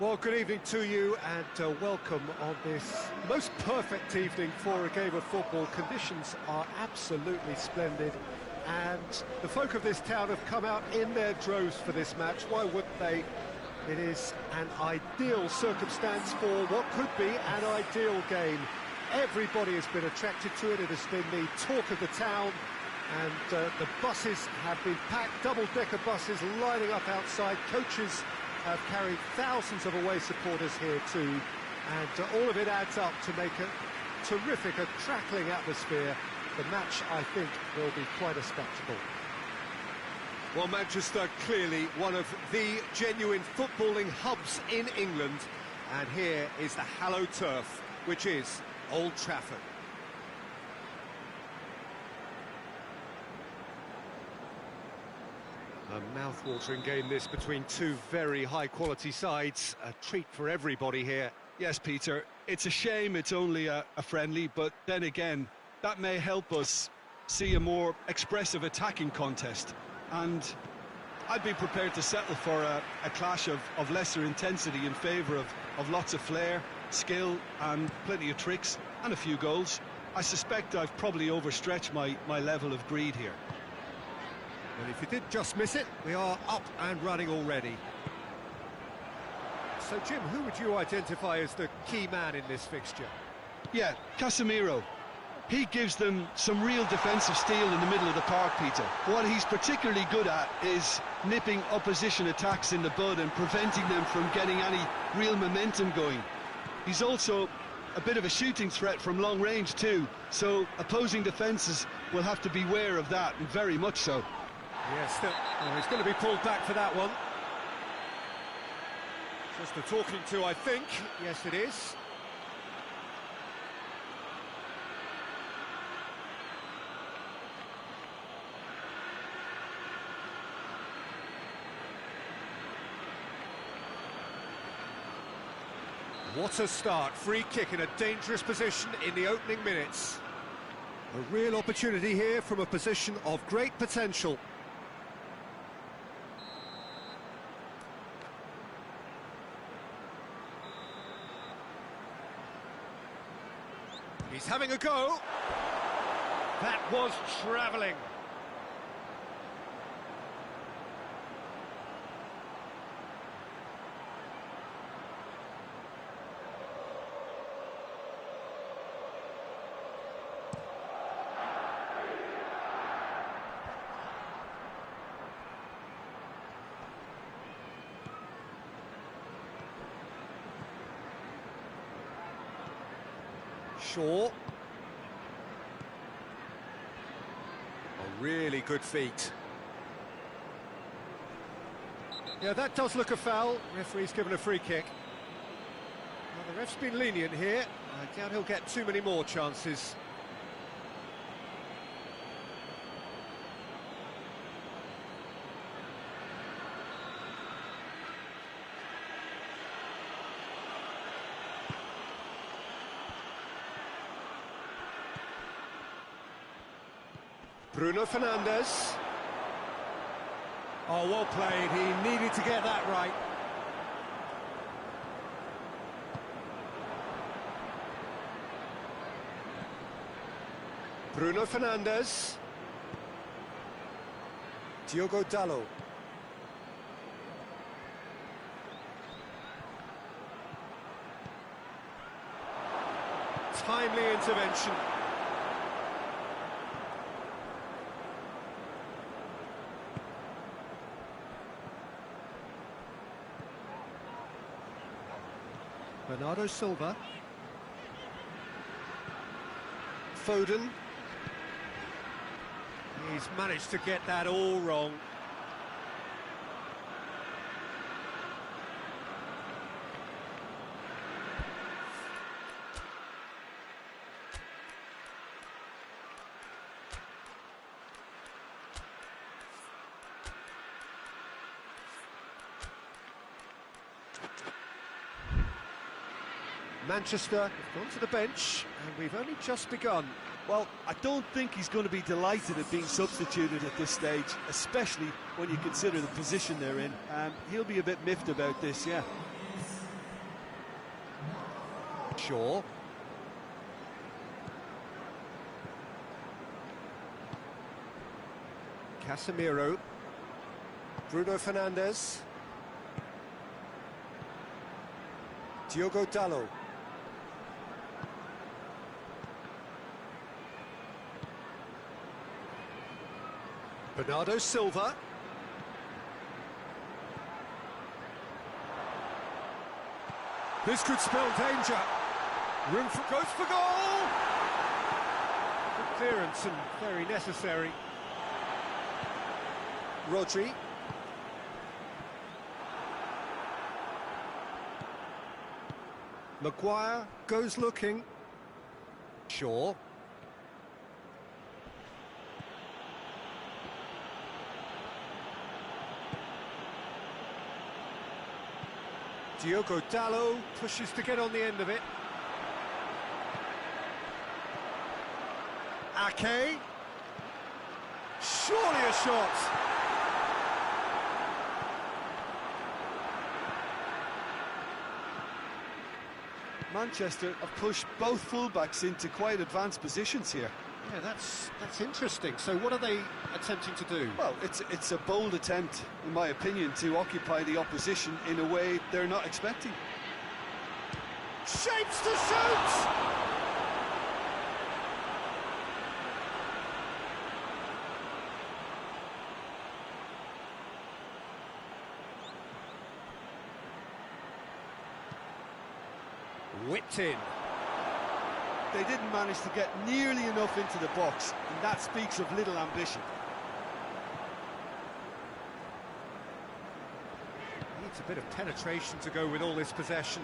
Well, good evening to you and welcome on this most perfect evening for a game of football. Conditions are absolutely splendid and the folk of this town have come out in their droves for this match. Why wouldn't they? It is an ideal circumstance for what could be an ideal game. Everybody has been attracted to it. It has been the talk of the town, and the buses have been packed, double-decker buses lining up outside. Coaches have carried thousands of away supporters here too, and all of it adds up to make a terrific, a crackling atmosphere. The match, I think, will be quite a spectacle. Well, Manchester, clearly one of the genuine footballing hubs in England, and here is the hallowed turf, which is Old Trafford. A mouth-watering game this between two very high-quality sides. A treat for everybody here. Yes, Peter, it's a shame it's only a friendly, but then again, that may help us see a more expressive attacking contest. And I'd be prepared to settle for a clash of lesser intensity in favour of lots of flair, skill and plenty of tricks and a few goals. I suspect I've probably overstretched my level of greed here. Well, if you did just miss it, we are up and running already. So, Jim, who would you identify as the key man in this fixture? Yeah, Casemiro. He gives them some real defensive steel in the middle of the park, Peter. What he's particularly good at is nipping opposition attacks in the bud and preventing them from getting any real momentum going. He's also a bit of a shooting threat from long range too, so opposing defences will have to beware of that, and very much so. Yes, he's going to be pulled back for that one. Just a talking to, I think. Yes, it is. What a start. Free kick in a dangerous position in the opening minutes. A real opportunity here from a position of great potential. He's having a go. That was travelling. Shaw. A really good feat. Yeah, that does look a foul. Referee's given a free kick. Well, the ref's been lenient here. I doubt he'll get too many more chances. Bruno Fernandes. Oh, well played. He needed to get that right. Bruno Fernandes. Diogo Dalot. Timely intervention. Bernardo Silva. Foden. He's managed to get that all wrong. Manchester have gone to the bench, and we've only just begun. Well, I don't think he's going to be delighted at being substituted at this stage, especially when you consider the position they're in. He'll be a bit miffed about this, yeah. Shaw. Casemiro. Bruno Fernandes. Diogo Dalot. Bernardo Silva. This could spell danger. Room for goes for goal. Good clearance and very necessary. Rodri. Maguire goes looking. Shaw. Diogo Dalot pushes to get on the end of it. Ake. Surely a shot. Manchester have pushed both fullbacks into quite advanced positions here. Yeah, that's interesting. So what are they attempting to do? Well, it's a bold attempt, in my opinion, to occupy the opposition in a way they're not expecting. Shapes to shoot! Whipped in. They didn't manage to get nearly enough into the box, and that speaks of little ambition. Needs a bit of penetration to go with all this possession.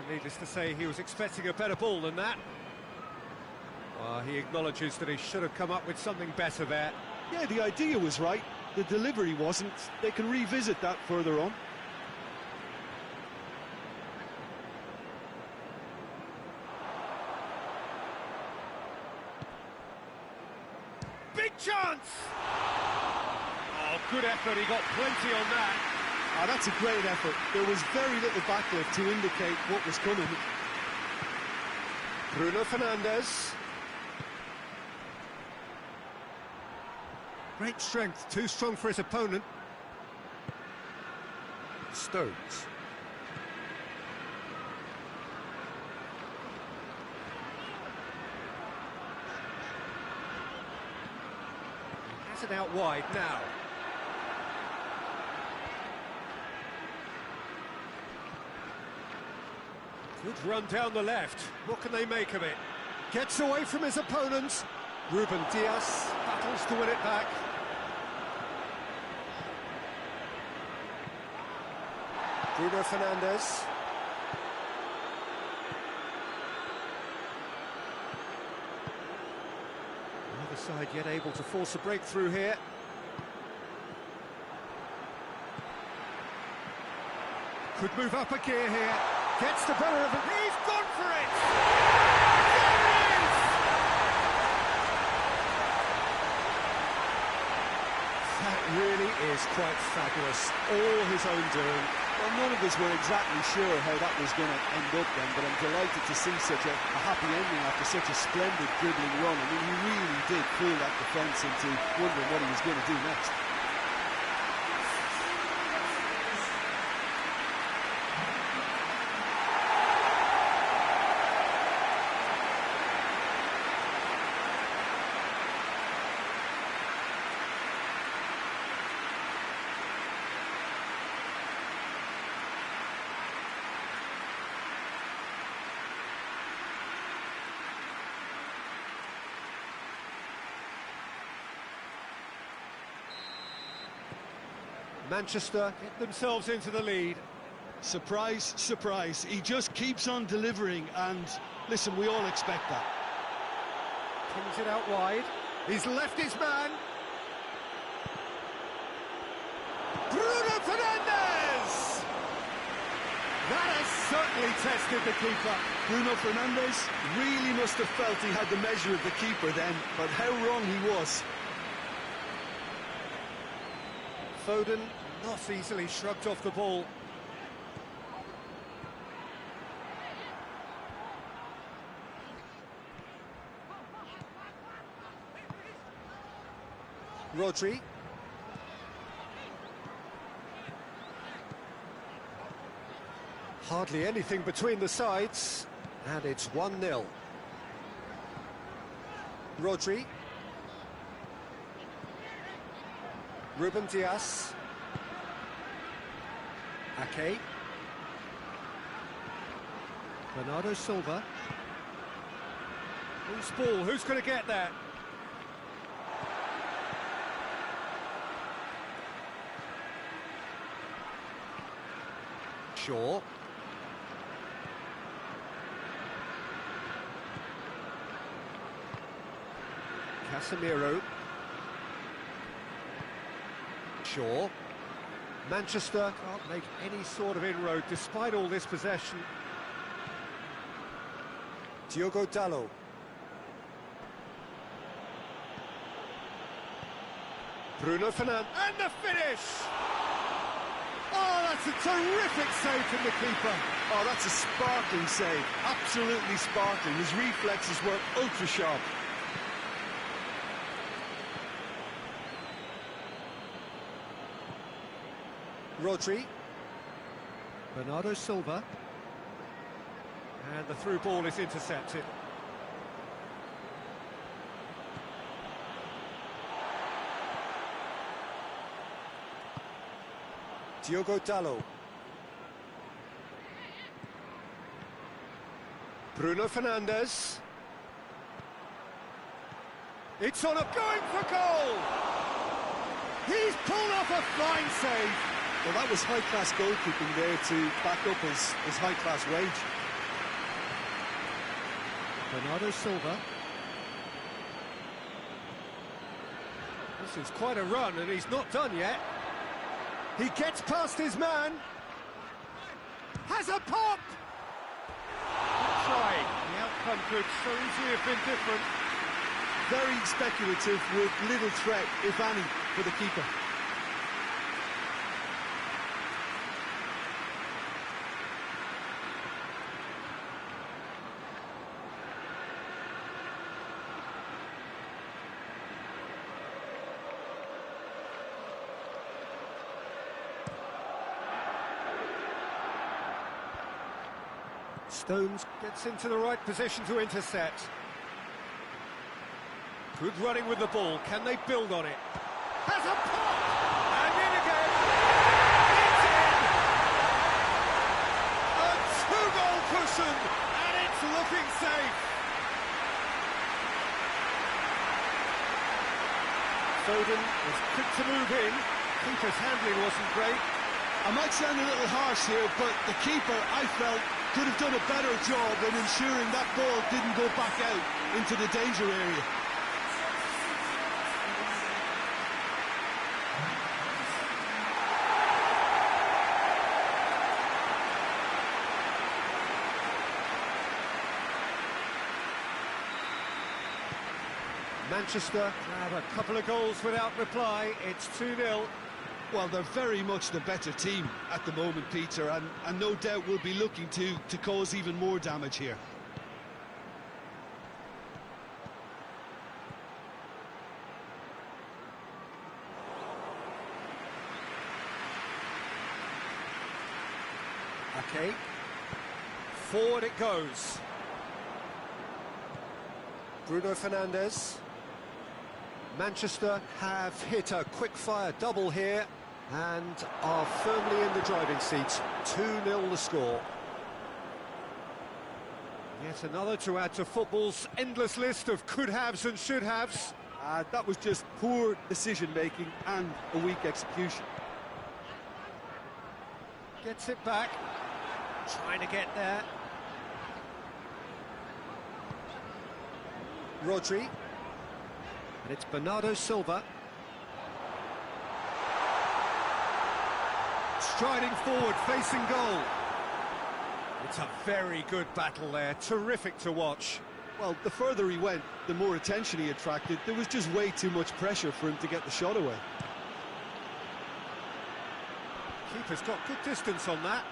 Needless to say, he was expecting a better ball than that. He acknowledges that he should have come up with something better there. Yeah, the idea was right, the delivery wasn't. They can revisit that further on. Big chance! Oh, good effort, he got plenty on that. Oh, that's a great effort. There was very little backlift to indicate what was coming. Bruno Fernandes. Great strength, too strong for his opponent. Stones. Has it out wide now. Good run down the left. What can they make of it? Gets away from his opponents. Ruben Dias battles to win it back. Bruno Fernandes. Neither side yet able to force a breakthrough here. Could move up a gear here. Gets the better of it. He's gone for it! There it is! That really is quite fabulous. All his own doing. Well, none of us were exactly sure how that was going to end up then, but I'm delighted to see such a happy ending after such a splendid dribbling run. I mean, he really did fool that defence into wondering what he was going to do next. Manchester get themselves into the lead. Surprise, surprise. He just keeps on delivering, and listen, we all expect that. Pings it out wide. He's left his man. Bruno Fernandes! That has certainly tested the keeper. Bruno Fernandes really must have felt he had the measure of the keeper then, but how wrong he was. Foden not easily shrugged off the ball. Rodri. Hardly anything between the sides, and it's 1-0. Rodri. Ruben Dias. Ake. Bernardo Silva. Loose ball, who's going to get that? Shaw. Casemiro. Shaw. Manchester can't make any sort of inroad despite all this possession. Diogo Dalot. Bruno Fernandes, and the finish! Oh, that's a terrific save from the keeper. Oh, that's a sparkling save, absolutely sparkling. His reflexes were ultra sharp. Rodri. Bernardo Silva. And the through ball is intercepted. Diogo Dalot. Bruno Fernandes. It's on going for goal! He's pulled off a fine save. Well, that was high-class goalkeeping there to back up his high-class wage. Bernardo Silva. This is quite a run, and he's not done yet. He gets past his man. Has a pop! Good try. The outcome could so easily have been different. Very speculative with little threat, if any, for the keeper. Stones gets into the right position to intercept. Good running with the ball. Can they build on it? Has a pop! And in again! It's in! A two-goal cushion! And it's looking safe! Foden was quick to move in. Keeper's handling wasn't great. I might sound a little harsh here, but the keeper, I felt, could have done a better job in ensuring that ball didn't go back out into the danger area. Manchester have a couple of goals without reply. It's 2-0. Well, they're very much the better team at the moment, Peter, and no doubt will be looking to cause even more damage here. Okay. Forward it goes. Bruno Fernandes. Manchester have hit a quick-fire double here and are firmly in the driving seat. 2-0 the score. Yet another to add to football's endless list of could-haves and should-haves. That was just poor decision-making and a weak execution. Gets it back. Trying to get there. Rodri. And it's Bernardo Silva. Striding forward, facing goal. It's a very good battle there, terrific to watch. Well, the further he went, the more attention he attracted. There was just way too much pressure for him to get the shot away. Keeper's got good distance on that.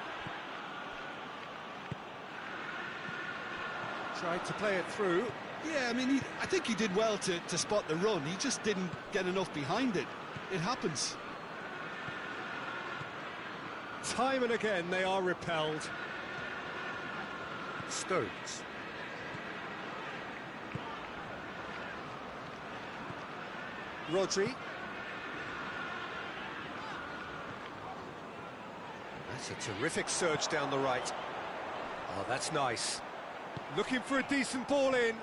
Tried to play it through. Yeah, I mean, I think he did well to spot the run. He just didn't get enough behind it. It happens. Time and again they are repelled. Stones. Rodri. That's a terrific surge down the right. Oh, that's nice. Looking for a decent ball in.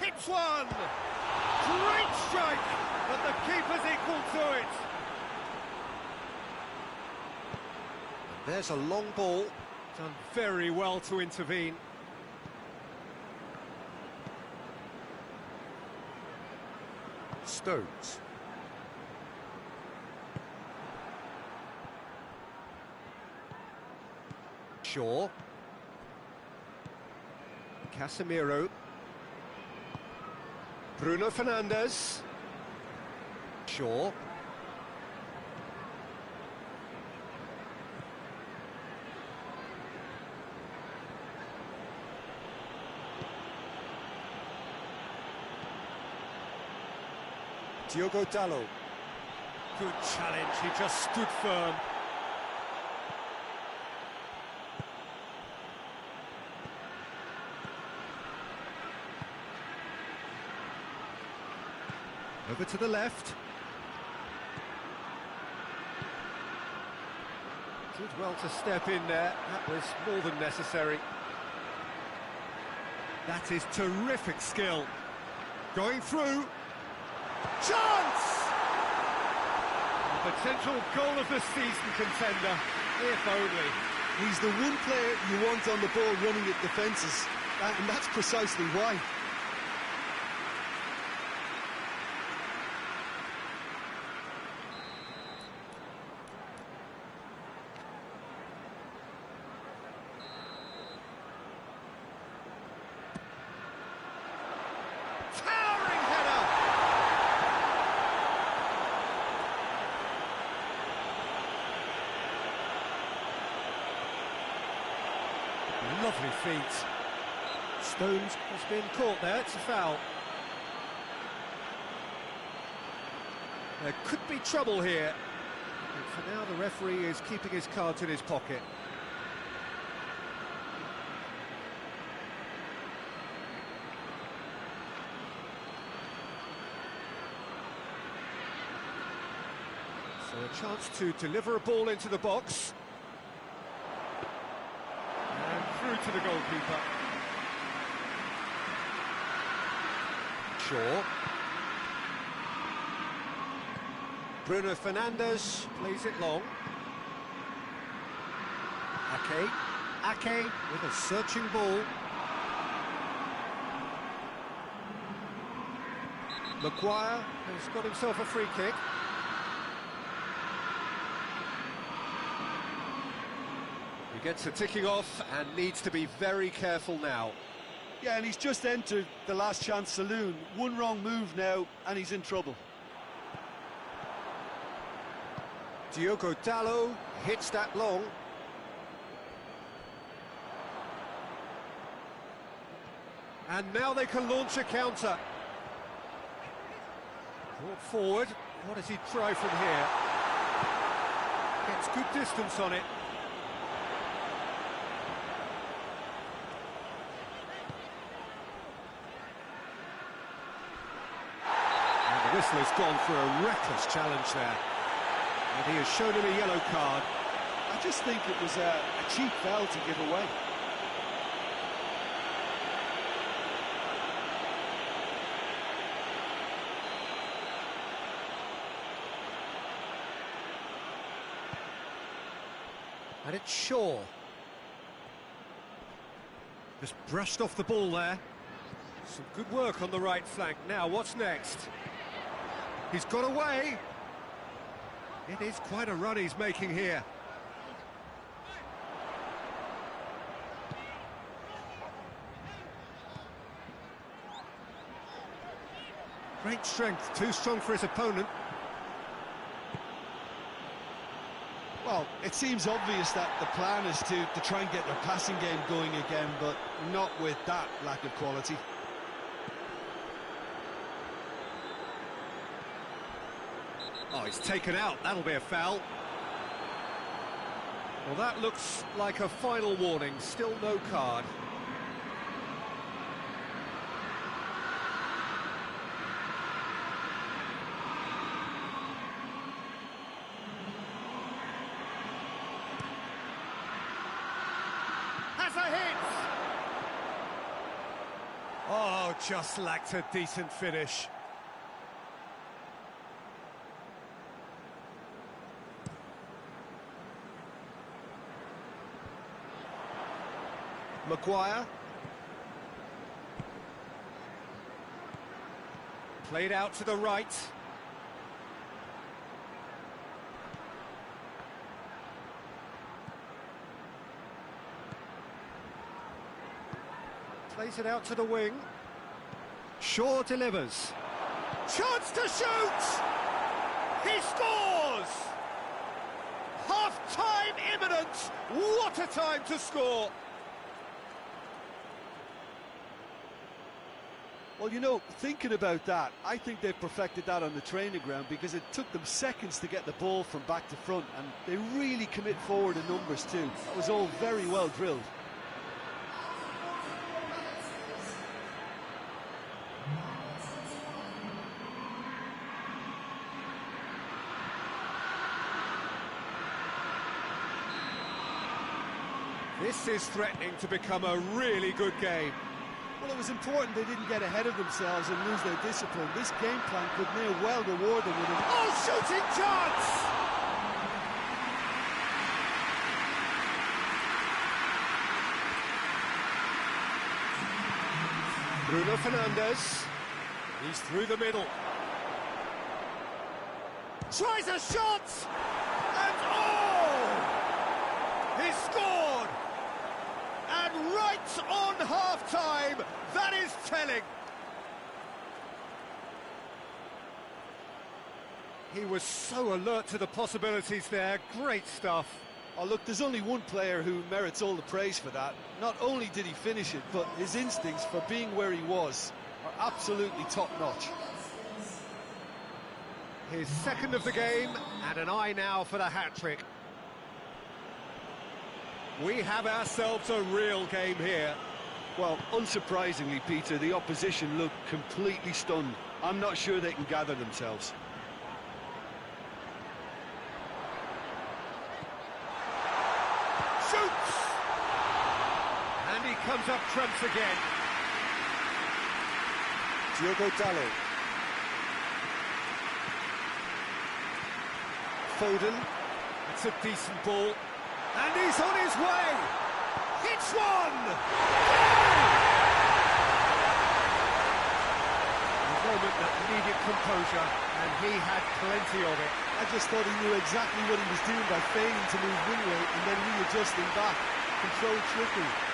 Hits one! Great strike! But the keeper's equal to it. And there's a long ball. Done very well to intervene. Stones. Shaw. Casemiro. Bruno Fernandes. Shaw. Diogo Dalot. Good challenge, he just stood firm. Over to the left. Did well to step in there, that was more than necessary. That is terrific skill. Going through. Chance! A potential goal of the season contender, if only. He's the one player you want on the ball running at defences, and that's precisely why. Lovely feet. Stones has been caught there, it's a foul. There could be trouble here. But for now, the referee is keeping his cards in his pocket. So a chance to deliver a ball into the box. Through to the goalkeeper. Shaw. Bruno Fernandes plays it long. Ake with a searching ball. Maguire has got himself a free kick. He gets a ticking off and needs to be very careful now. Yeah, and he's just entered the last chance saloon. One wrong move now, and he's in trouble. Diogo Dalot hits that long. And now they can launch a counter. Brought forward. What does he try from here? Gets good distance on it. The whistle has gone for a reckless challenge there. And he has shown him a yellow card. I just think it was a cheap foul to give away. And it's Shaw. Just brushed off the ball there. Some good work on the right flank. Now, what's next? He's got away. It is quite a run he's making here. Great strength, too strong for his opponent. Well, it seems obvious that the plan is to try and get their passing game going again, but not with that lack of quality. Oh, he's taken out. That'll be a foul. Well, that looks like a final warning. Still no card. Has a hit! Oh, just lacked a decent finish. Maguire. Played out to the right. Plays it out to the wing. Shaw delivers. Chance to shoot! He scores! Half-time imminent! What a time to score! Well, you know, thinking about that, I think they've perfected that on the training ground because it took them seconds to get the ball from back to front, and they really commit forward in numbers too. That was all very well drilled. This is threatening to become a really good game. Well, it was important they didn't get ahead of themselves and lose their discipline. This game plan could near well reward them with an... Oh, shooting chance! Bruno Fernandes. He's through the middle. Tries a shot! And oh! He scored! And right on half-time, that is telling. He was so alert to the possibilities there. Great stuff. Oh, look, there's only one player who merits all the praise for that. Not only did he finish it, but his instincts for being where he was are absolutely top-notch. His second of the game, and an eye now for the hat-trick. We have ourselves a real game here. Well, unsurprisingly, Peter, the opposition looked completely stunned. I'm not sure they can gather themselves. Shoots! And he comes up trumps again. Diogo Dalot. Foden. It's a decent ball. And he's on his way! Hits one! A moment that needed composure, and he had plenty of it. I just thought he knew exactly what he was doing by failing to move wing rate and then readjusting back. Controlled trickery.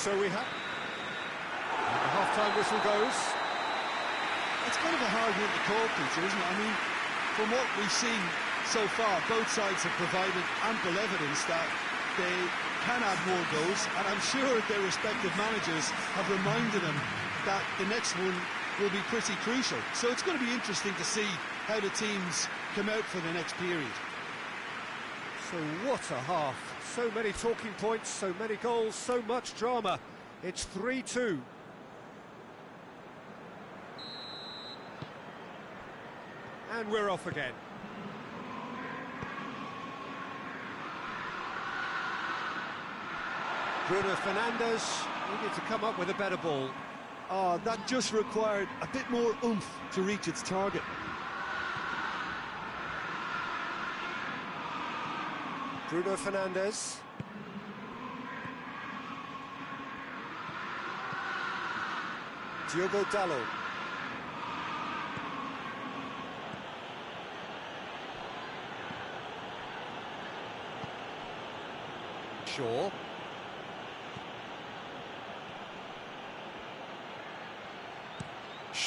So we have... And the half-time whistle goes. It's kind of a hard one to call, Peter, isn't it? I mean, from what we've seen so far, both sides have provided ample evidence that they can add more goals, and I'm sure their respective managers have reminded them that the next one will be pretty crucial. So it's going to be interesting to see how the teams come out for the next period. So what a half. So many talking points, so many goals, so much drama. It's 3-2. And we're off again. Bruno Fernandes needed to come up with a better ball. Oh, that just required a bit more oomph to reach its target. Bruno Fernandes. Diogo Dalot. Shaw.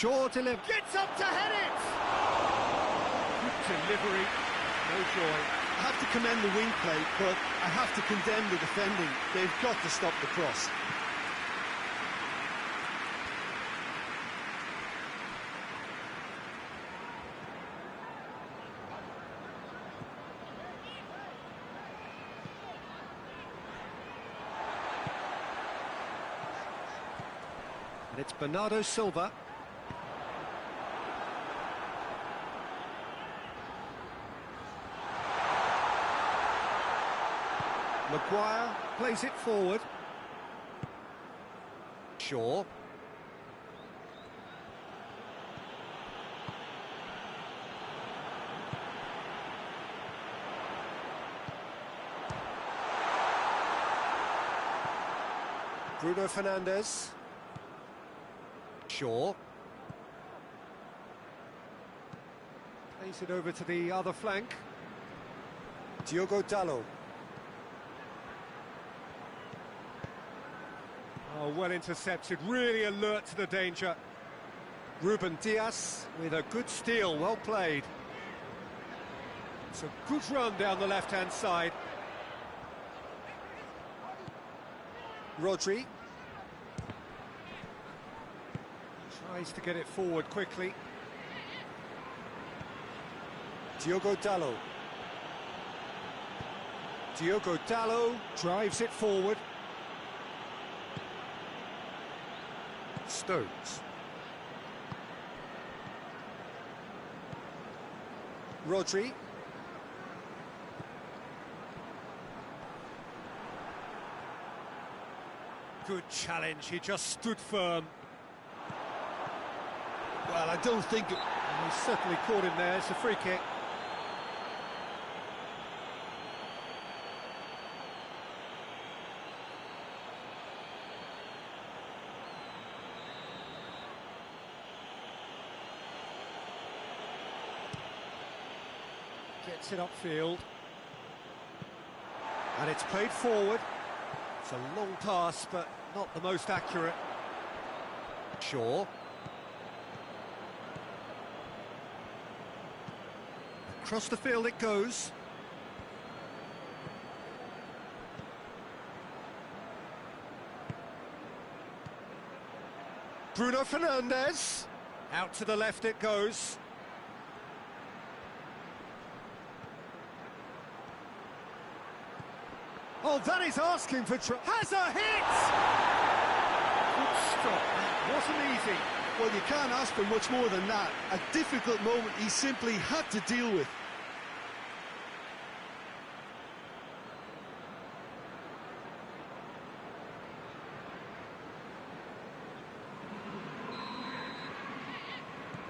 Shaw delivers. Gets up to head it! Good delivery, no joy. I have to commend the wing play, but I have to condemn the defending. They've got to stop the cross. And it's Bernardo Silva. Maguire plays it forward. Shaw. Bruno Fernandes. Shaw. Plays it over to the other flank. Diogo Dalot. Oh, well intercepted, really alert to the danger. Ruben Dias with a good steal, well played. It's a good run down the left-hand side. Rodri. Tries to get it forward quickly. Diogo Dalot. Diogo Dalot drives it forward. Stones. Rodri. Good challenge, he just stood firm. Well, I don't think... He certainly caught him there, it's a free kick. Gets it upfield. And it's played forward. It's a long pass, but not the most accurate. Shaw. Across the field it goes. Bruno Fernandes. Out to the left it goes. Oh, that is asking for trouble. Has a hit! Good stop. That wasn't easy. Well, you can't ask for much more than that. A difficult moment he simply had to deal with.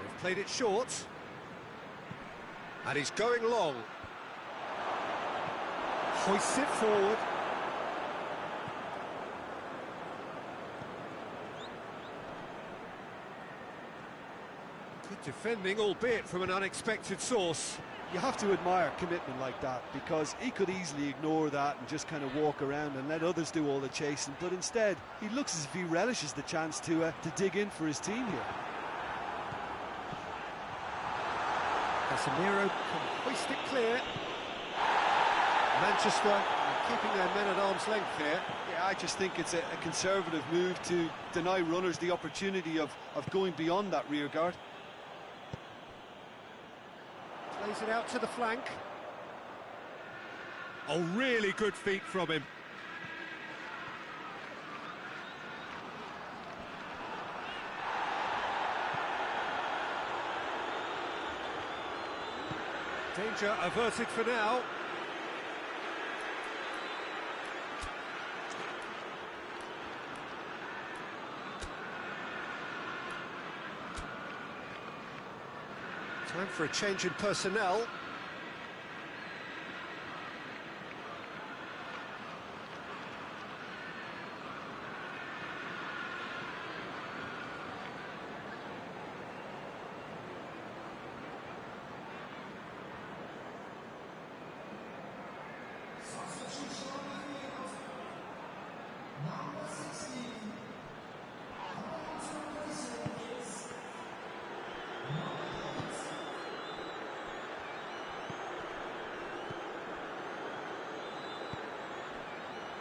They've played it short. And he's going long. Hoists it forward. Good defending, albeit from an unexpected source. You have to admire commitment like that, because he could easily ignore that and just kind of walk around and let others do all the chasing, but instead he looks as if he relishes the chance to dig in for his team here. Casemiro can hoist it clear. Manchester keeping their men at arm's length here. Yeah, I just think it's a conservative move to deny runners the opportunity of going beyond that rear guard. Plays it out to the flank. Oh, really good feet from him. Danger averted for now. Time for a change in personnel.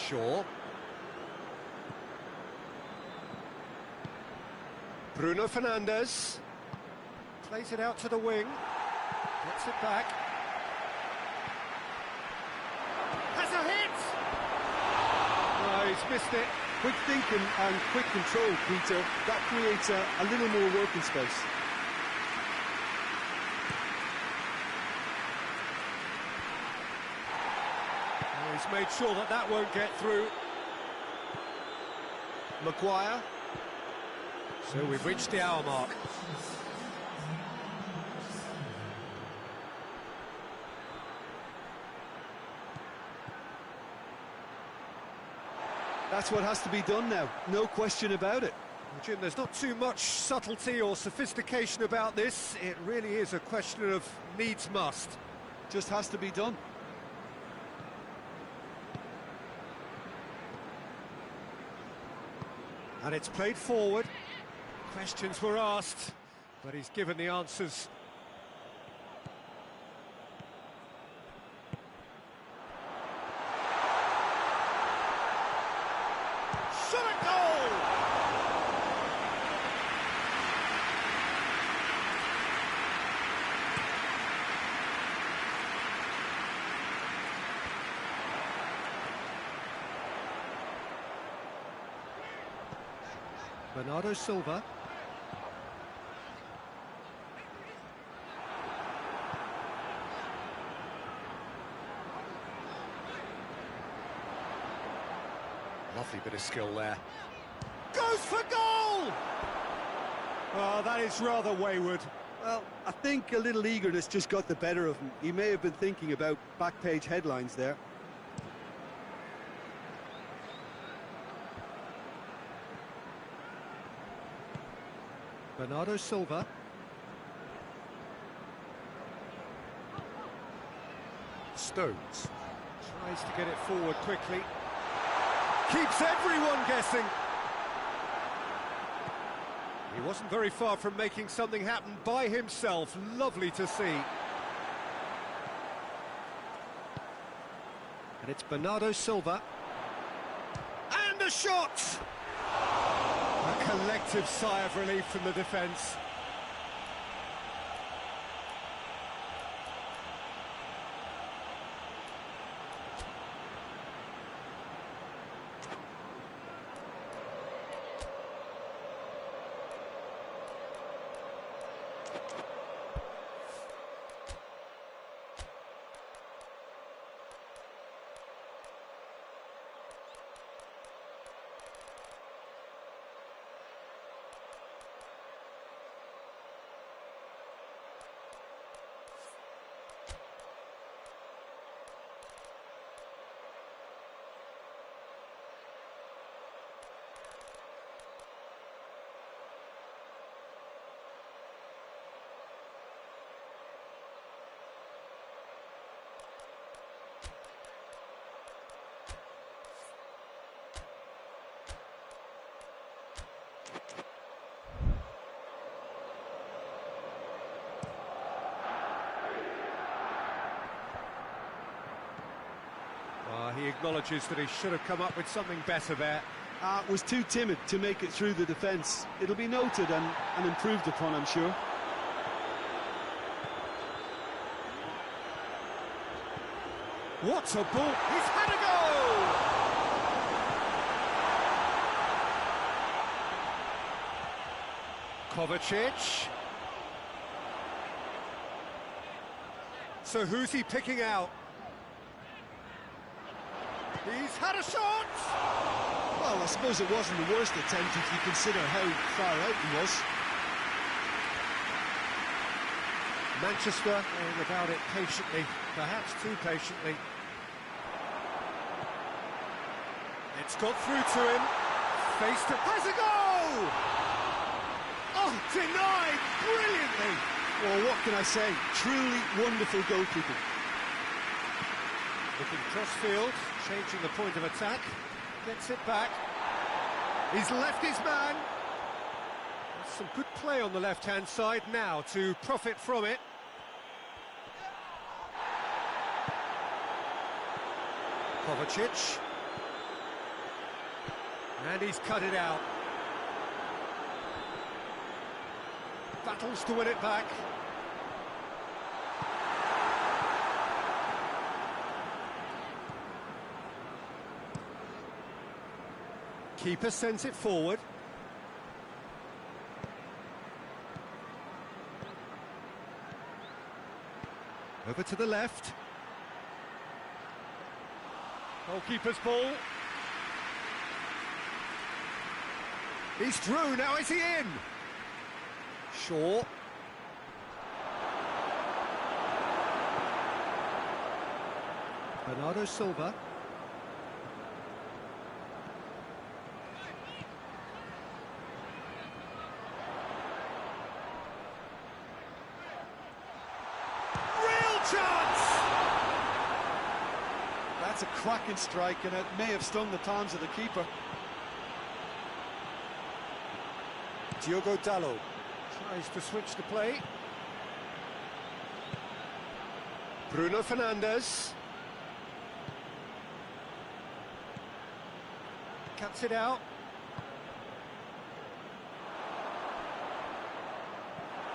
Shaw. Bruno Fernandes. Plays it out to the wing. Gets it back. Has a hit! Oh, he's missed it. Quick thinking and quick control, Peter. That creates a little more working space. Oh, he's made sure that that won't get through. Maguire. So we've reached the hour mark. That's what has to be done now, no question about it. Well, Jim, there's not too much subtlety or sophistication about this. It really is a question of needs must. Just has to be done. And it's played forward. Questions were asked, but he's given the answers. Shot a goal! Bernardo Silva. Lovely bit of skill there. Goes for goal! Oh, that is rather wayward. Well, I think a little eagerness just got the better of him. He may have been thinking about back-page headlines there. Bernardo Silva. Stones tries to get it forward quickly. Keeps everyone guessing. He wasn't very far from making something happen by himself. Lovely to see. And it's Bernardo Silva. And a shot! A collective sigh of relief from the defence. He acknowledges that he should have come up with something better there. Was too timid to make it through the defence. It'll be noted and improved upon, I'm sure. What a ball! He's had a goal! Kovacic. So who's he picking out? He's had a shot! Well, I suppose it wasn't the worst attempt if you consider how far out he was. Manchester going about it patiently, perhaps too patiently. It's got through to him. Face to... Has a goal! Oh, denied brilliantly! Well, what can I say? Truly wonderful goalkeeping. Looking cross-field, changing the point of attack, gets it back. He's left his man. That's some good play on the left-hand side now to profit from it. Kovacic. And he's cut it out. Battles to win it back. Keeper sends it forward. Over to the left. Goalkeeper's ball. He's through, now is he in? Shaw. Bernardo Silva. Real chance! That's a cracking strike, and it may have stung the palms of the keeper. Diogo Dalot. Tries to switch the play. Bruno Fernandes. Cuts it out.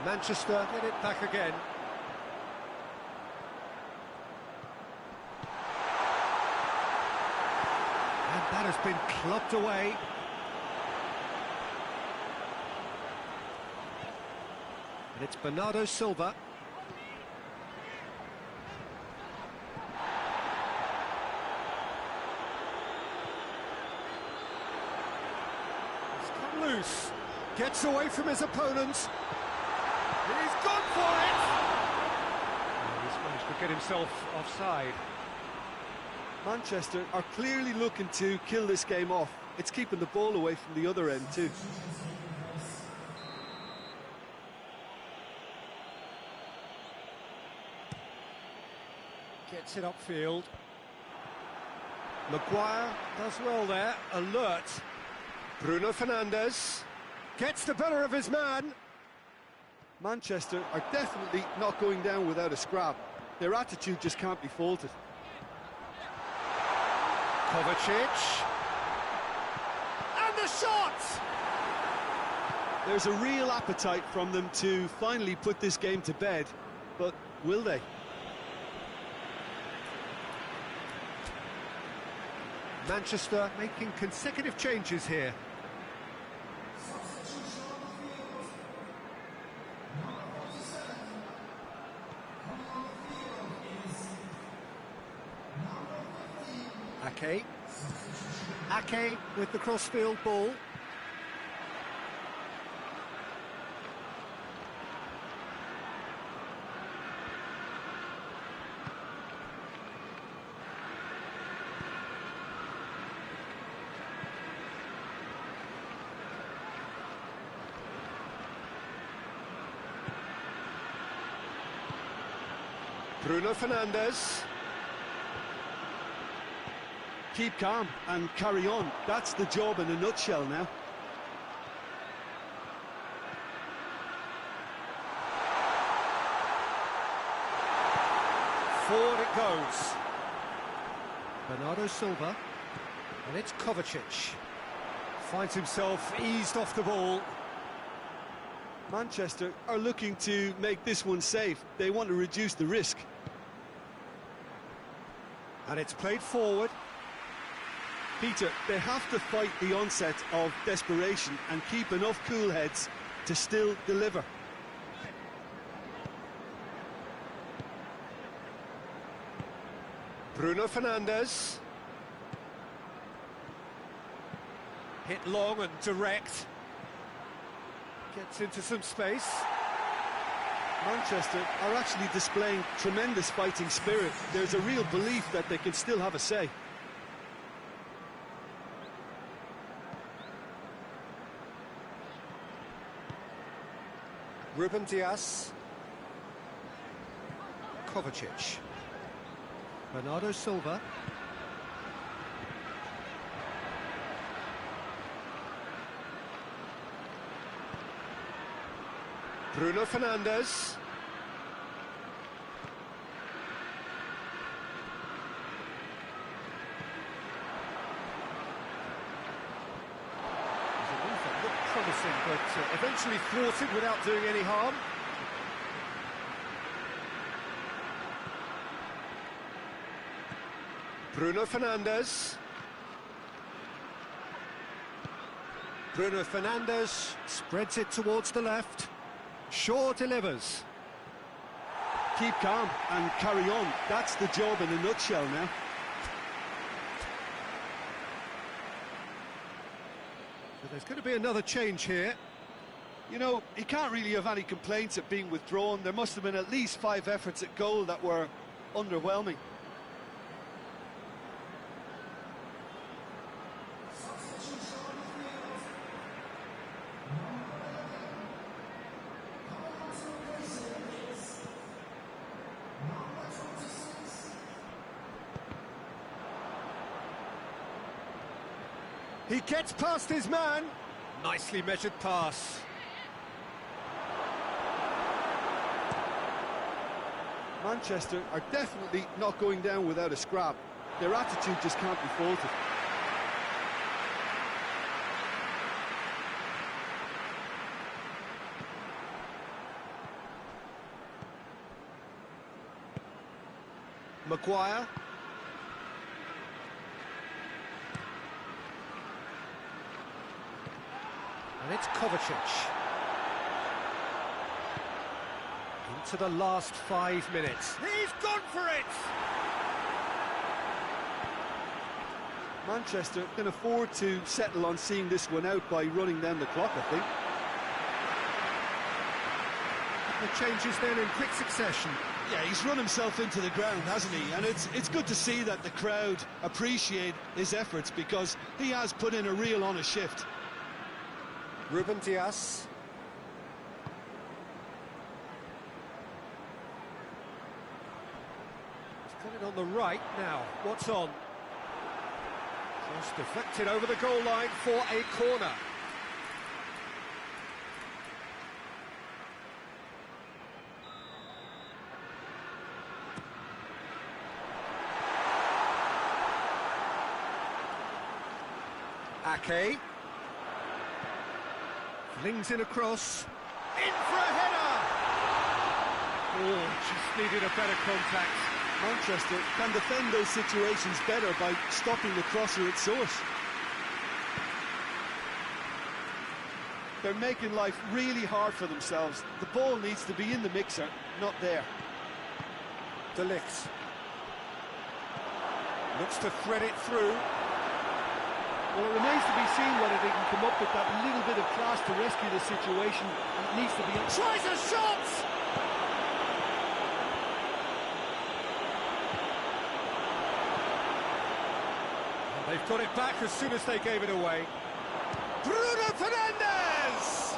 Manchester get it back again. And that has been clubbed away. And it's Bernardo Silva. He's come loose. Gets away from his opponents. He's gone for it! And he's managed to get himself offside. Manchester are clearly looking to kill this game off. It's keeping the ball away from the other end too. Gets it upfield. Maguire does well there, alert. Bruno Fernandes gets the better of his man. Manchester are definitely not going down without a scrap. Their attitude just can't be faulted. Kovacic. And the shot! There's a real appetite from them to finally put this game to bed, but will they? Manchester making consecutive changes here. Ake with the crossfield ball. Bruno Fernandes. Keep calm and carry on. That's the job in a nutshell now. Forward it goes. Bernardo Silva. And it's Kovacic. Finds himself eased off the ball. Manchester are looking to make this one safe. They want to reduce the risk. And it's played forward. Peter, they have to fight the onset of desperation and keep enough cool heads to still deliver. Bruno Fernandes. Hit long and direct. Gets into some space. Manchester are actually displaying tremendous fighting spirit. There's a real belief that they can still have a say. Ruben Dias. Kovacic. Bernardo Silva. Bruno Fernandes. but eventually thwarted without doing any harm. Bruno Fernandes. Bruno Fernandes spreads it towards the left. Shaw delivers. Keep calm and carry on. That's the job in a nutshell now. So there's going to be another change here. You know, he can't really have any complaints at being withdrawn. There must have been at least 5 efforts at goal that were underwhelming. He gets past his man. Nicely measured pass. Manchester are definitely not going down without a scrap. Their attitude just can't be faulted. Maguire. And it's Kovacic. Into the last 5 minutes. He's gone for it! Manchester can afford to settle on seeing this one out by running down the clock, I think. The changes then in quick succession. Yeah, he's run himself into the ground, hasn't he? And it's good to see that the crowd appreciate his efforts, because he has put in a real honest shift. Ruben Dias. He's got it on the right now. What's on? Just deflected over the goal line for a corner. Ake. Flings in across. In for a header! Oh, just needed a better contact. Manchester can defend those situations better by stopping the crosser at source. They're making life really hard for themselves. The ball needs to be in the mixer, not there. De Ligt. Looks to thread it through. Well, it remains to be seen whether they can come up with that little bit of class to rescue the situation. It needs to be... Tries a shot! And they've got it back as soon as they gave it away. Bruno Fernandes!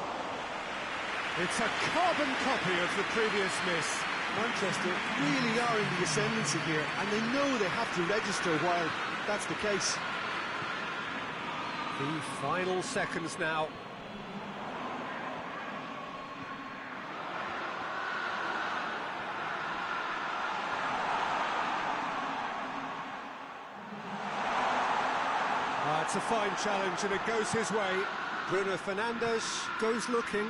It's a carbon copy of the previous miss. Manchester really are in the ascendancy here, and they know they have to register while that's the case. The final seconds now. It's a fine challenge and it goes his way. Bruno Fernandes goes looking.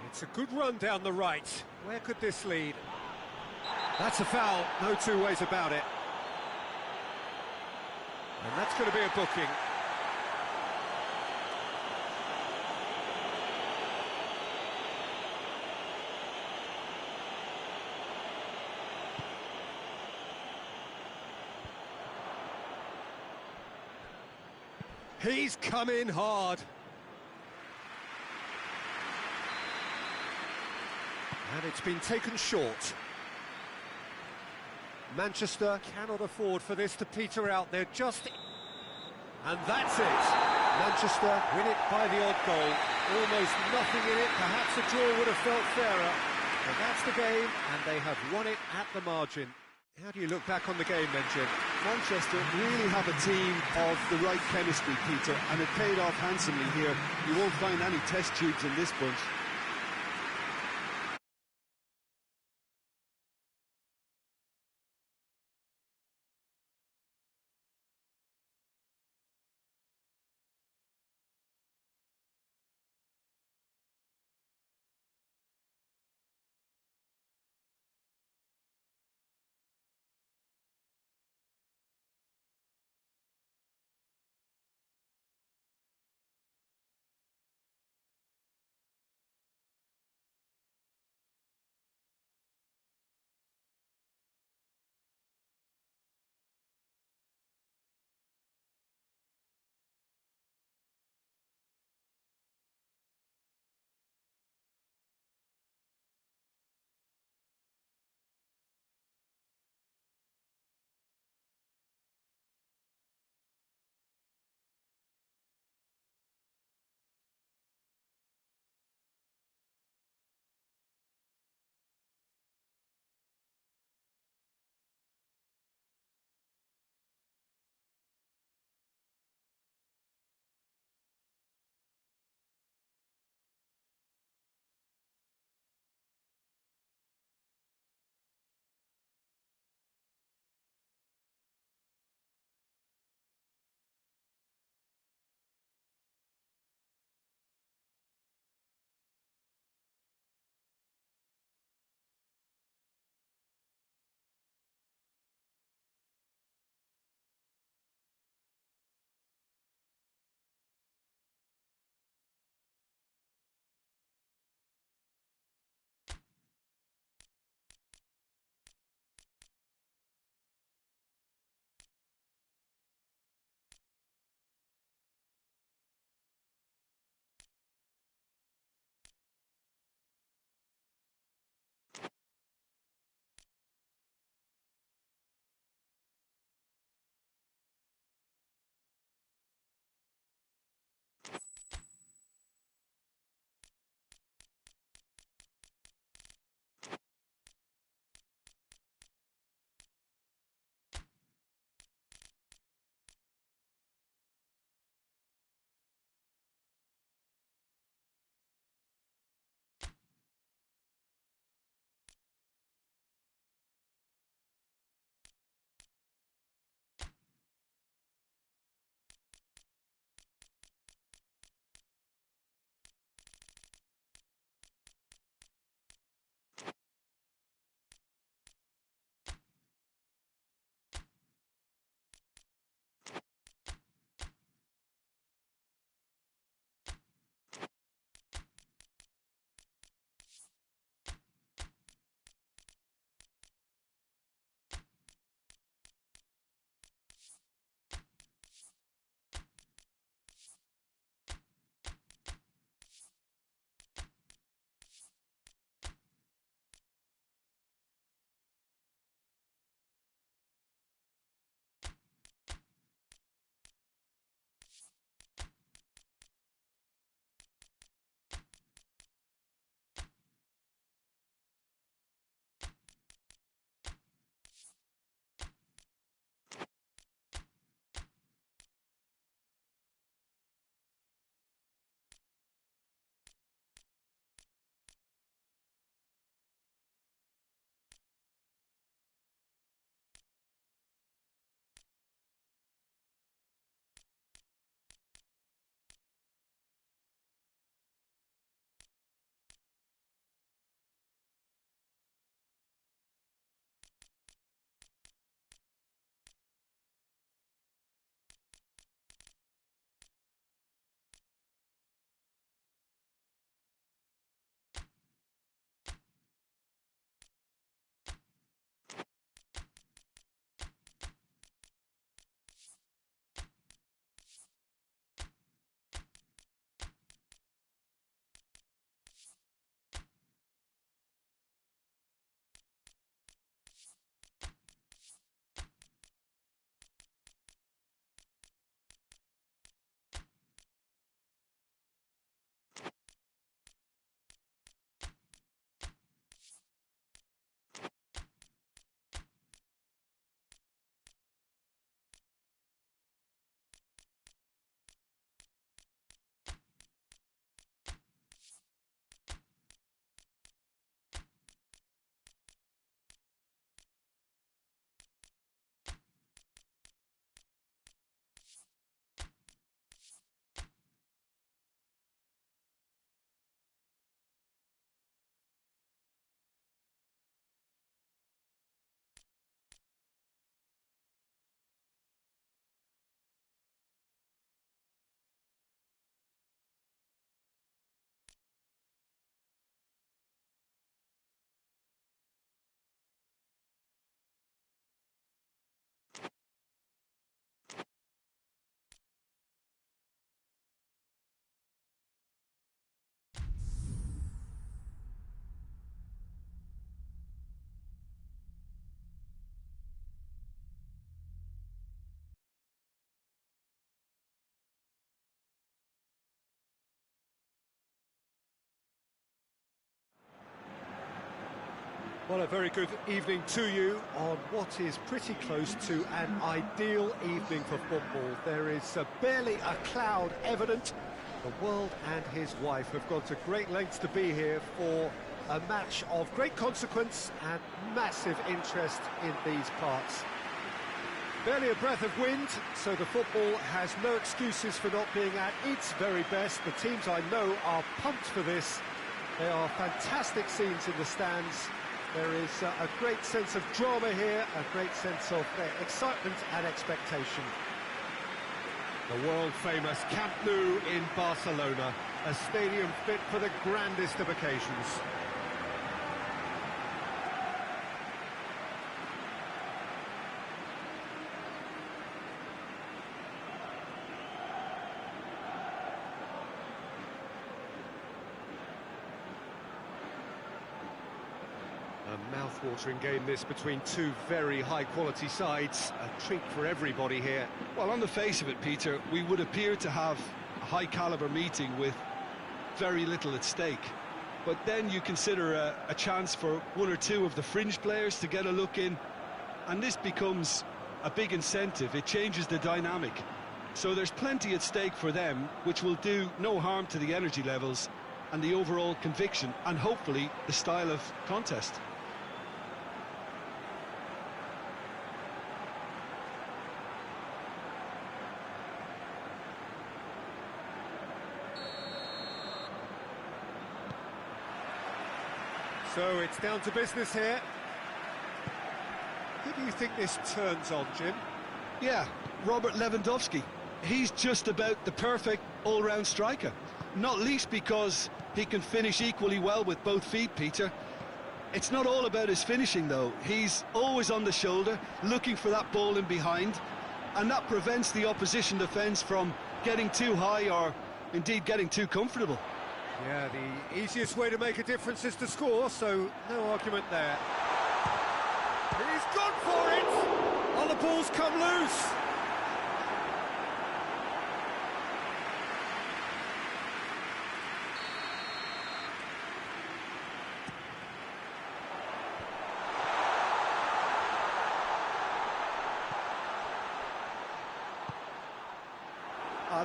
It's a good run down the right. Where could this lead? That's a foul, no two ways about it. And that's going to be a booking. He's come in hard. And it's been taken short. Manchester cannot afford for this to peter out. They're just... And that's it. Manchester win it by the odd goal. Almost nothing in it. Perhaps a draw would have felt fairer. But that's the game, and they have won it at the margin. How do you look back on the game then, Jim? Manchester really have a team of the right chemistry, Peter, and it paid off handsomely here. You won't find any test tubes in this bunch. Well, a very good evening to you on what is pretty close to an ideal evening for football. There is barely a cloud evident. The world and his wife have gone to great lengths to be here for a match of great consequence and massive interest in these parts. Barely a breath of wind, so the football has no excuses for not being at its very best. The teams I know are pumped for this. There are fantastic scenes in the stands. There is a great sense of drama here, a great sense of excitement and expectation. The world-famous Camp Nou in Barcelona, a stadium fit for the grandest of occasions. A mouth-watering game this between two very high-quality sides. A treat for everybody here. Well, on the face of it, Peter, we would appear to have a high-caliber meeting with very little at stake. But then you consider a chance for one or two of the fringe players to get a look in, and this becomes a big incentive. It changes the dynamic. So there's plenty at stake for them, which will do no harm to the energy levels and the overall conviction, and hopefully the style of contest. So it's down to business here. Who do you think this turns on, Jim? Yeah, Robert Lewandowski. He's just about the perfect all-round striker. Not least because he can finish equally well with both feet, Peter. It's not all about his finishing, though. He's always on the shoulder, looking for that ball in behind, and that prevents the opposition defence from getting too high or indeed getting too comfortable. Yeah, the easiest way to make a difference is to score, so no argument there. He's gone for it! Oh, the ball's come loose!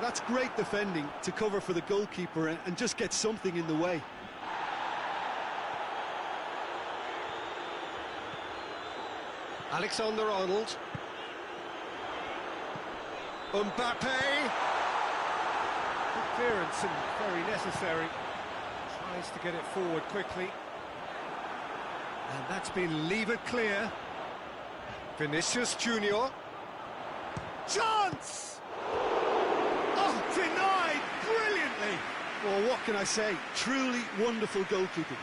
That's great defending to cover for the goalkeeper and just get something in the way. Alexander-Arnold. Mbappe. Good clearance and very necessary. Tries to get it forward quickly. And that's been levered clear. Vinicius Junior. Chance! Oh, denied brilliantly! Well, what can I say? Truly wonderful goalkeeping.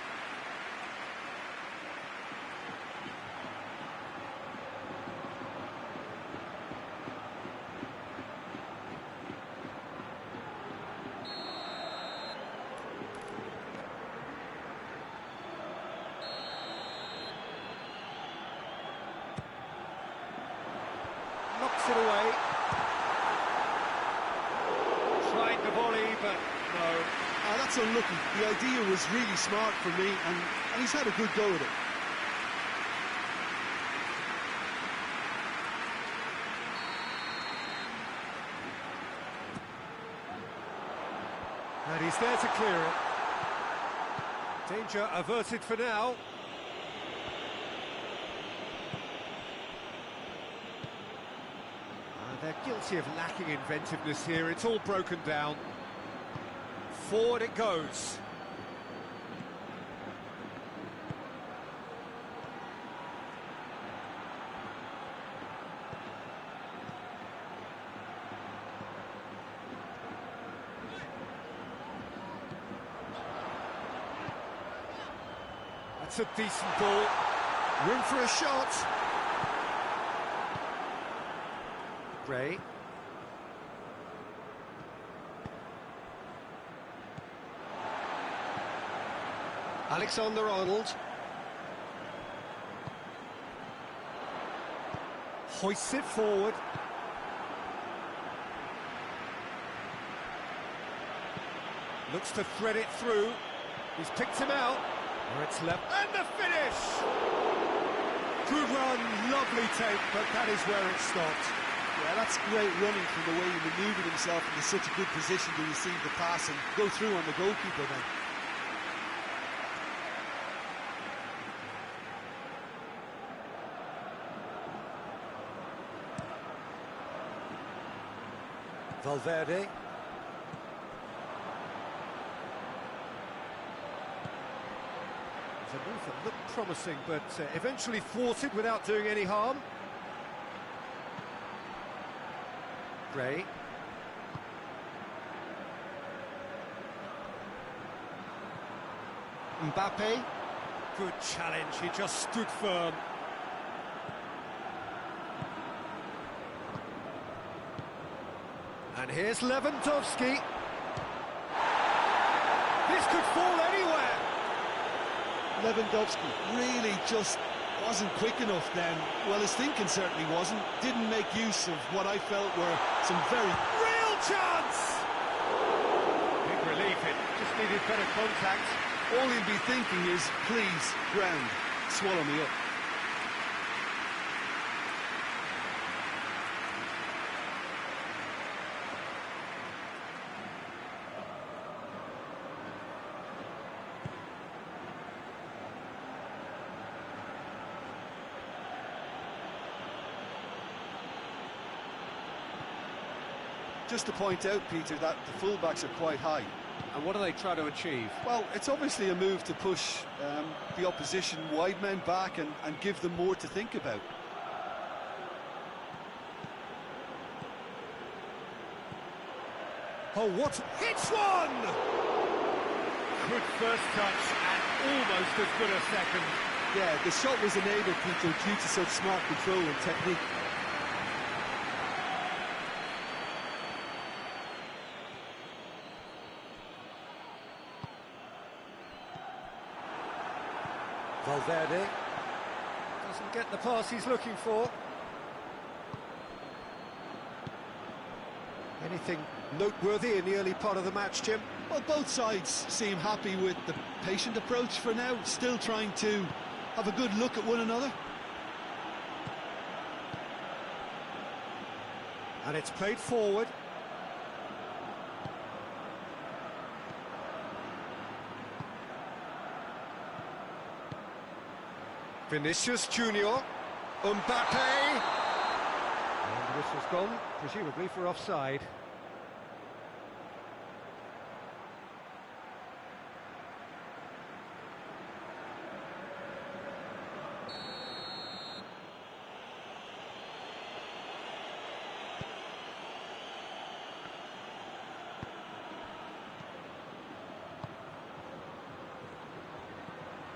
Knocks it away. Tried the volley, but no. That's unlucky. The idea was really smart for me, and he's had a good go at it. And he's there to clear it. Danger averted for now. They're guilty of lacking inventiveness here. It's all broken down. Forward it goes. That's a decent ball. Room for a shot. Gray. Alexander-Arnold. Hoists it forward. Looks to thread it through. He's picked him out. Or it's left. And the finish! run, lovely take, but that is where it stopped. Yeah, that's great running from the way he manoeuvred himself into such a good position to receive the pass and go through on the goalkeeper then. Valverde. It's a move that looked promising, but eventually thwarted without doing any harm. Gray. Mbappe. Good challenge, he just stood firm. And here's Lewandowski. This could fall anywhere. Lewandowski really just wasn't quick enough then. Well, his thinking certainly wasn't. Didn't make use of what I felt were some very... Real chance! Big relief, it just needed better contact. All he'll be thinking is, please, ground, swallow me up. Just to point out, Peter, that the fullbacks are quite high. And what do they try to achieve? Well, it's obviously a move to push the opposition wide men back and give them more to think about. Oh, what? Hits one! Good first touch and almost as good a second. Yeah, the shot was enabled, Peter, due to such smart control and technique. Valverde doesn't get the pass he's looking for. Anything noteworthy in the early part of the match, Jim? Well, both sides seem happy with the patient approach for now, still trying to have a good look at one another. And it's played forward. Vinicius Junior, Mbappe, and this has gone, presumably for offside.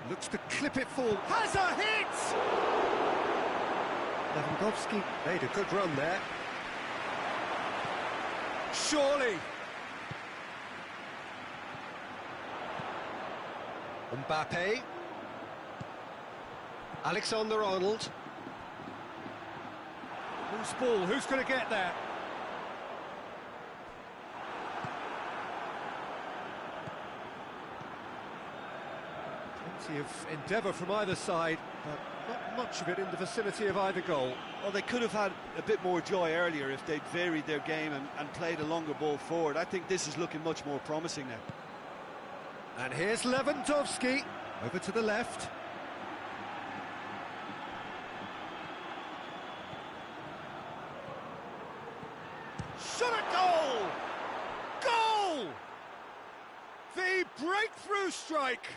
Looks to clip it full. Has a hit! Lewandowski made a good run there. Surely. Mbappe. Alexander-Arnold. Who's ball? Who's going to get there? Plenty of endeavour from either side, but not much of it in the vicinity of either goal. Well, they could have had a bit more joy earlier if they'd varied their game and played a longer ball forward. I think this is looking much more promising now. And here's Lewandowski, over to the left. Shot at goal! Goal! The breakthrough strike!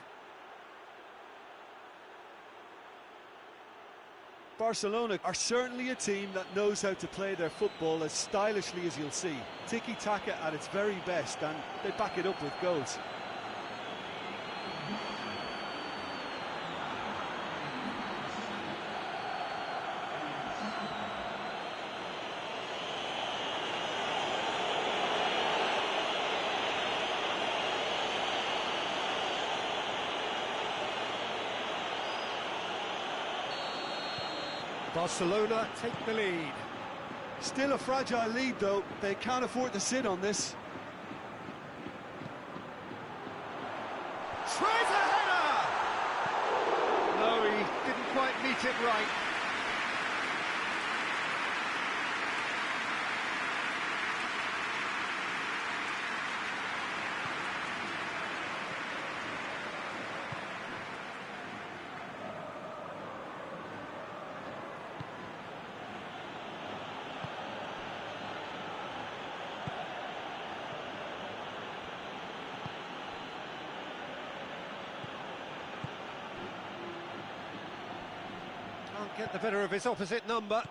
Barcelona are certainly a team that knows how to play their football as stylishly as you'll see. Tiki-taka at its very best, and they back it up with goals. Barcelona take the lead. Still a fragile lead, though. They can't afford to sit on this. Tries a header! No, he didn't quite meet it right. Can't get the better of his opposite number.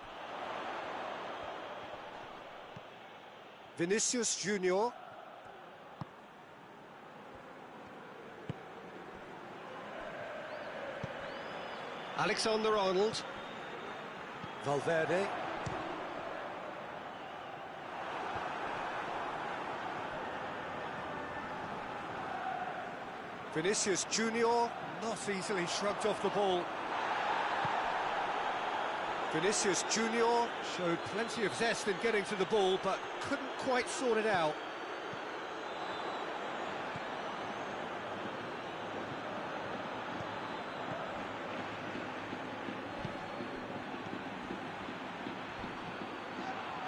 Vinicius Junior. Alexander-Arnold. Valverde. Vinicius Junior, Not easily shrugged off the ball. Vinicius Junior. Showed plenty of zest in getting to the ball, but couldn't quite sort it out.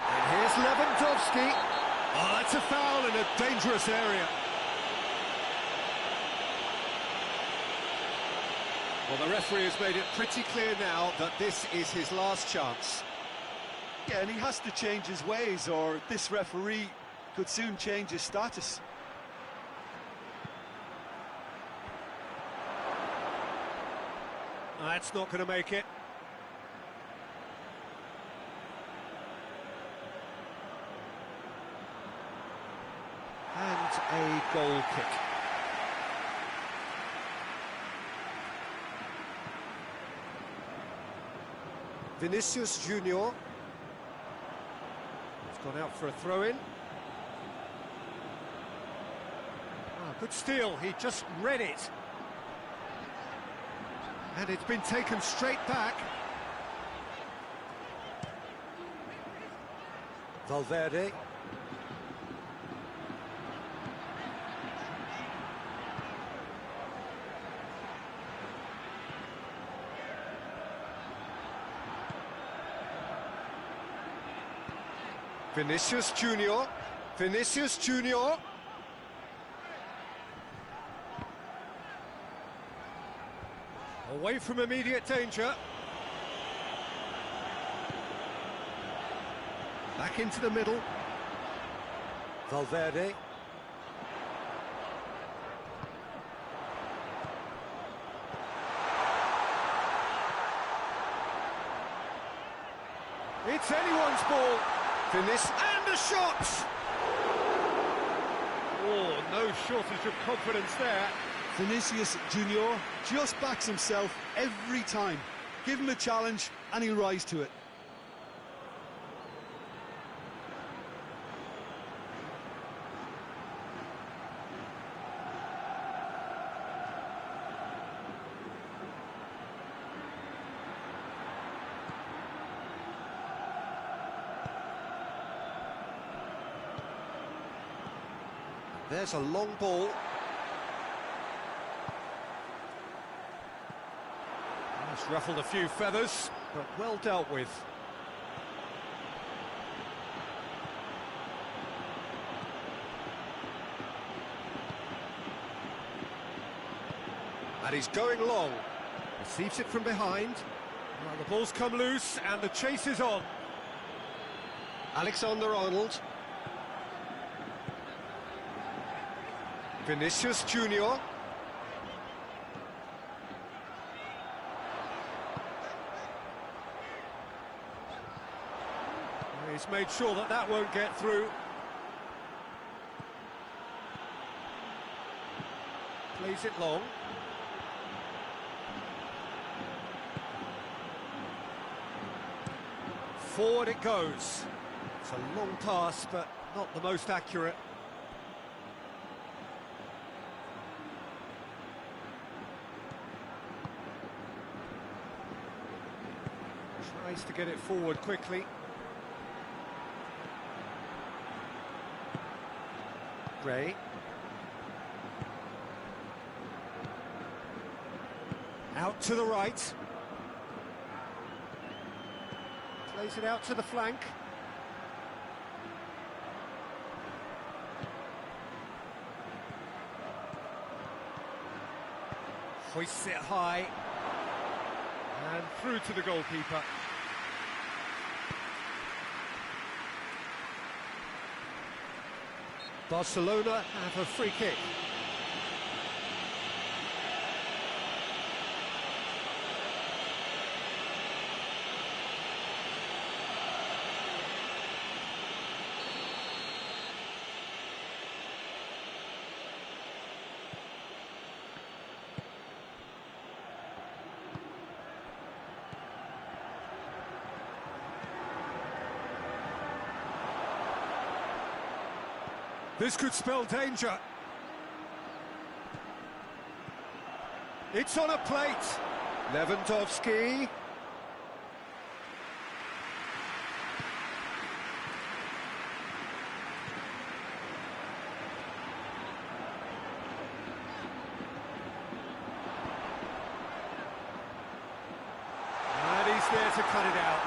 And here's Lewandowski. Oh, that's a foul in a dangerous area. Well, the referee has made it pretty clear now that this is his last chance. Yeah, and he has to change his ways, or this referee could soon change his status. That's not going to make it. And a goal kick. Vinicius Junior. It's gone out for a throw-in. Oh, good steal, he just read it. And it's been taken straight back. Valverde. Vinicius Junior. Vinicius Junior. Away from immediate danger. Back into the middle. Valverde. It's anyone's ball. Vinicius. And a shot! Oh, no shortage of confidence there. Vinicius Junior just backs himself every time. Give him a challenge and he'll rise to it. There's a long ball. It's ruffled a few feathers, but well dealt with. And he's going long. Receives it from behind. Well, the ball's come loose and the chase is on. Alexander-Arnold. Vinicius Junior. He's made sure that that won't get through. Plays it long. Forward it goes. It's a long pass, but not the most accurate. Tries to get it forward quickly. Gray. Out to the right. Plays it out to the flank. Hoists it high. And through to the goalkeeper. Barcelona have a free kick. This could spell danger. It's on a plate. Lewandowski. And he's there to cut it out.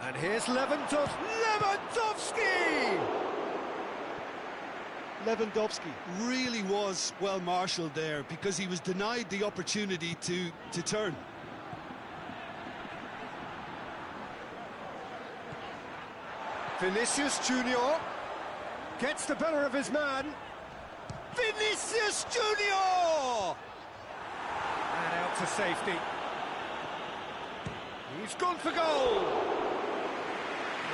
And here's Lewandowski! Lewandowski really was well marshalled there because he was denied the opportunity to turn. Vinicius Junior gets the better of his man. Vinicius Junior! And out to safety. He's gone for goal.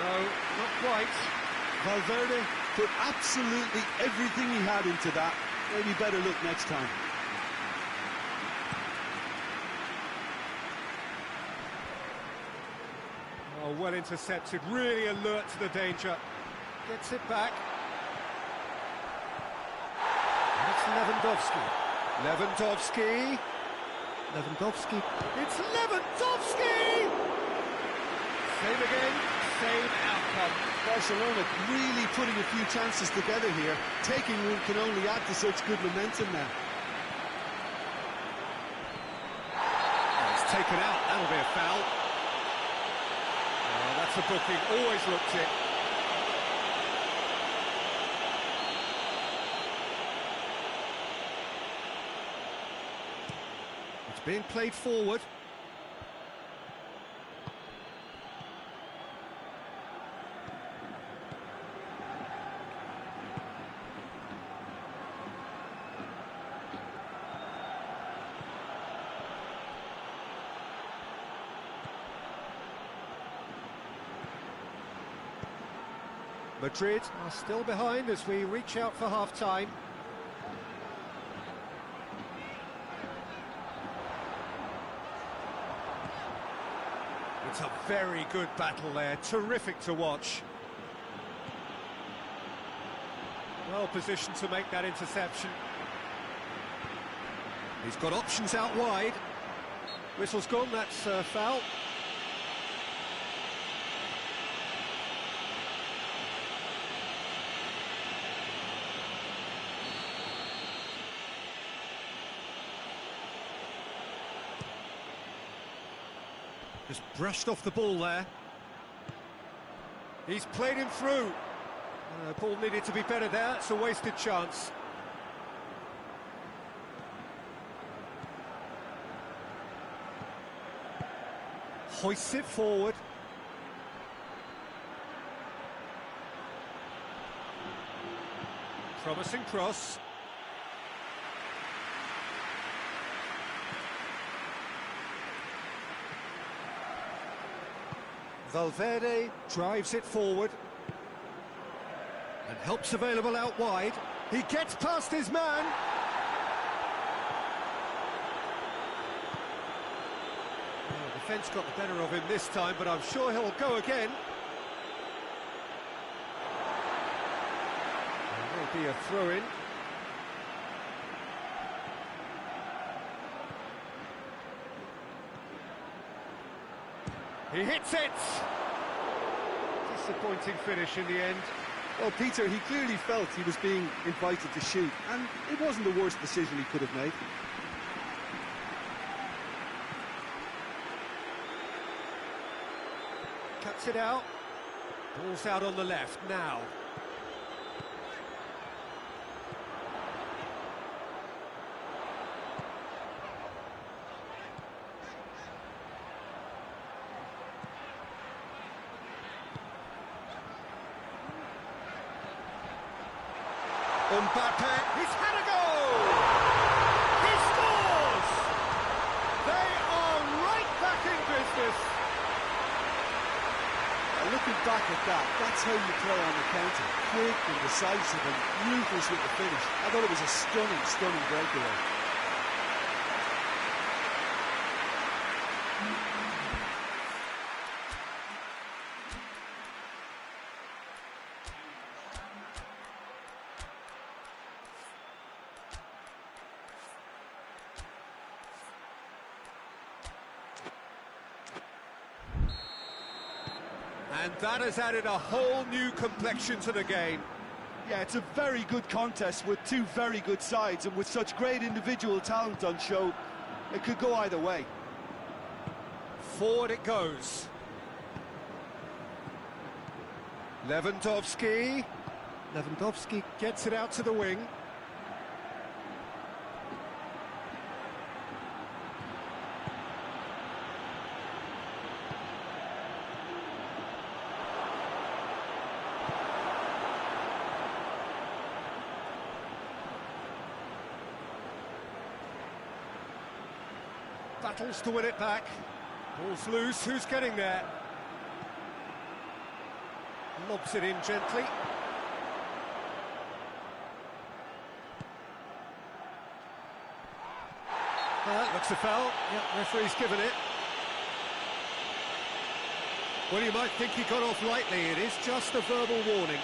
No, not quite. Valverde put absolutely everything he had into that. Maybe better look next time. Oh, well intercepted, really alert to the danger. Gets it back. And it's Lewandowski. Lewandowski. It's Lewandowski! Same again, same outcome. Barcelona really putting a few chances together here. Taking one can only add to such good momentum now. Oh, it's taken out, that'll be a foul. Oh, that's a booking, always looked it. It's being played forward. Madrid are still behind as we reach out for half-time. It's a very good battle there, terrific to watch. Well positioned to make that interception. He's got options out wide. Whistle's gone, that's a foul. Just brushed off the ball there. He's played him through. Ball needed to be better there. It's a wasted chance. Hoists it forward. Promising cross. Valverde drives it forward and helps available out wide. He gets past his man. Well, the defence got the better of him this time, but I'm sure he'll go again. There will be a throw-in. He hits it! Disappointing finish in the end. Well, Peter, he clearly felt he was being invited to shoot, and it wasn't the worst decision he could have made. Cuts it out. Ball's out on the left now. Mbappe, he's had a goal! He scores! They are right back in business. Looking back at that, that's how you play on the counter. Quick and decisive and ruthless with the finish. I thought it was a stunning, stunning breakaway. And that has added a whole new complexion to the game. Yeah, it's a very good contest with two very good sides, and with such great individual talent on show, it could go either way. Forward it goes. Lewandowski. Lewandowski gets it out to the wing. Battles to win it back. Ball's loose, who's getting there? Lobs it in gently. Looks a foul. Yeah, referee's given it. Well, you might think he got off lightly. It is just a verbal warning.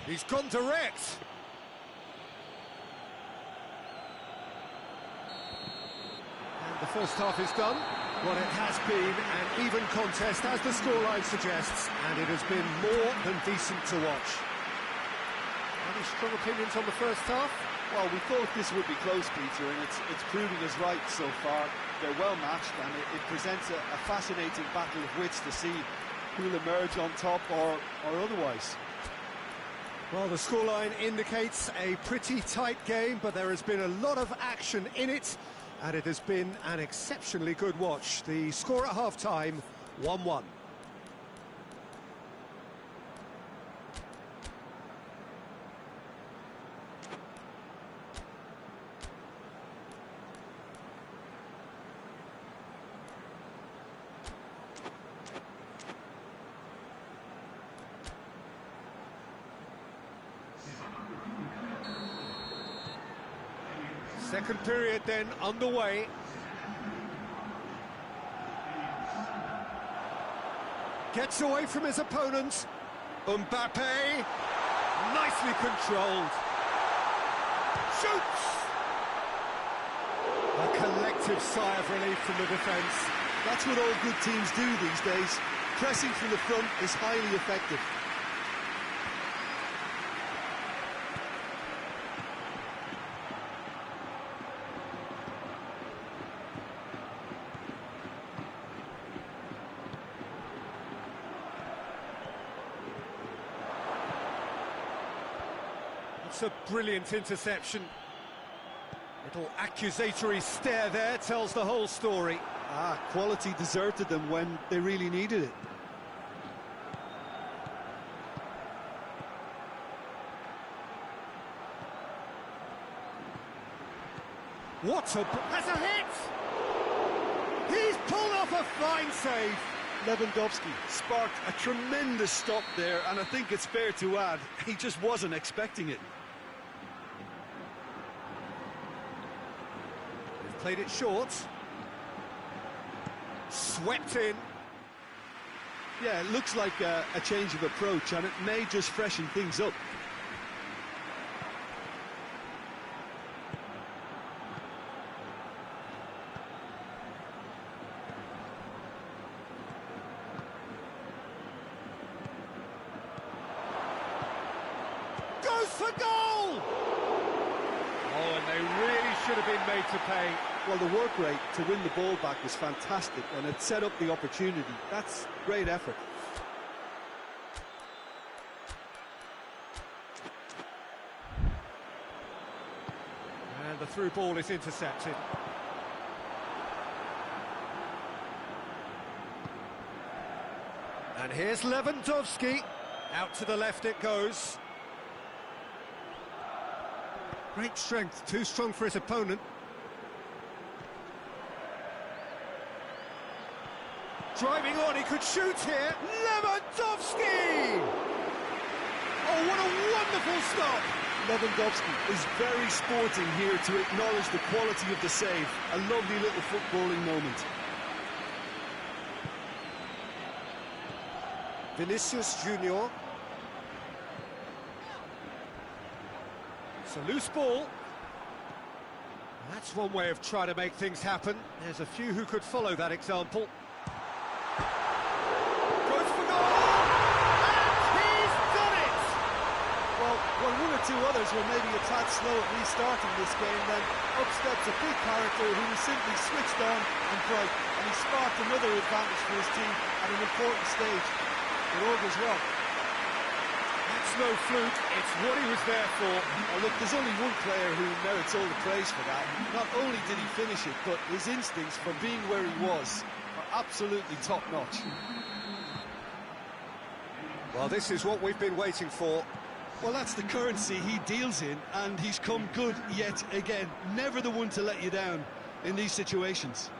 He's gone direct. And the first half is done. Well, it has been an even contest, as the scoreline suggests, and it has been more than decent to watch. Any strong opinions on the first half? Well, we thought this would be close, Peter, and it's proving us right so far. They're well matched, and it presents a fascinating battle of wits to see who'll emerge on top or otherwise. Well, the scoreline indicates a pretty tight game, but there has been a lot of action in it, and it has been an exceptionally good watch. The score at half-time, 1-1. Second period then underway. Gets away from his opponent. Mbappe, nicely controlled. Shoots! A collective sigh of relief from the defence. That's what all good teams do these days. Pressing from the front is highly effective. It's a brilliant interception. Little accusatory stare there tells the whole story. Quality deserted them when they really needed it. That's a hit! He's pulled off a fine save. Lewandowski sparked a tremendous stop there, and I think it's fair to add, he just wasn't expecting it. They've played it short. Swept in. Yeah, it looks like a change of approach, and it may just freshen things up. Goes for goal! Oh, and they really should have been made to pay. Well, the work rate to win the ball back was fantastic, and it set up the opportunity. That's great effort. And the through ball is intercepted. And here's Lewandowski. Out to the left it goes. Great strength, too strong for his opponent. Driving on, he could shoot here. Lewandowski! Oh, what a wonderful stop! Lewandowski is very sporting here to acknowledge the quality of the save. A lovely little footballing moment. Vinicius Junior. It's a loose ball. That's one way of trying to make things happen. There's a few who could follow that example. Goes for goal! And he's done it! Well, one or two others were maybe a tad slow at restarting this game, then up steps a big character who was simply switched on and bright, and he sparked another advantage for his team at an important stage. It all goes well. That's no fluke, it's what he was there for. Well, look, there's only one player who merits all the praise for that. Not only did he finish it, but his instincts for being where he was are absolutely top-notch. Well, this is what we've been waiting for. Well, that's the currency he deals in, and he's come good yet again. Never the one to let you down in these situations.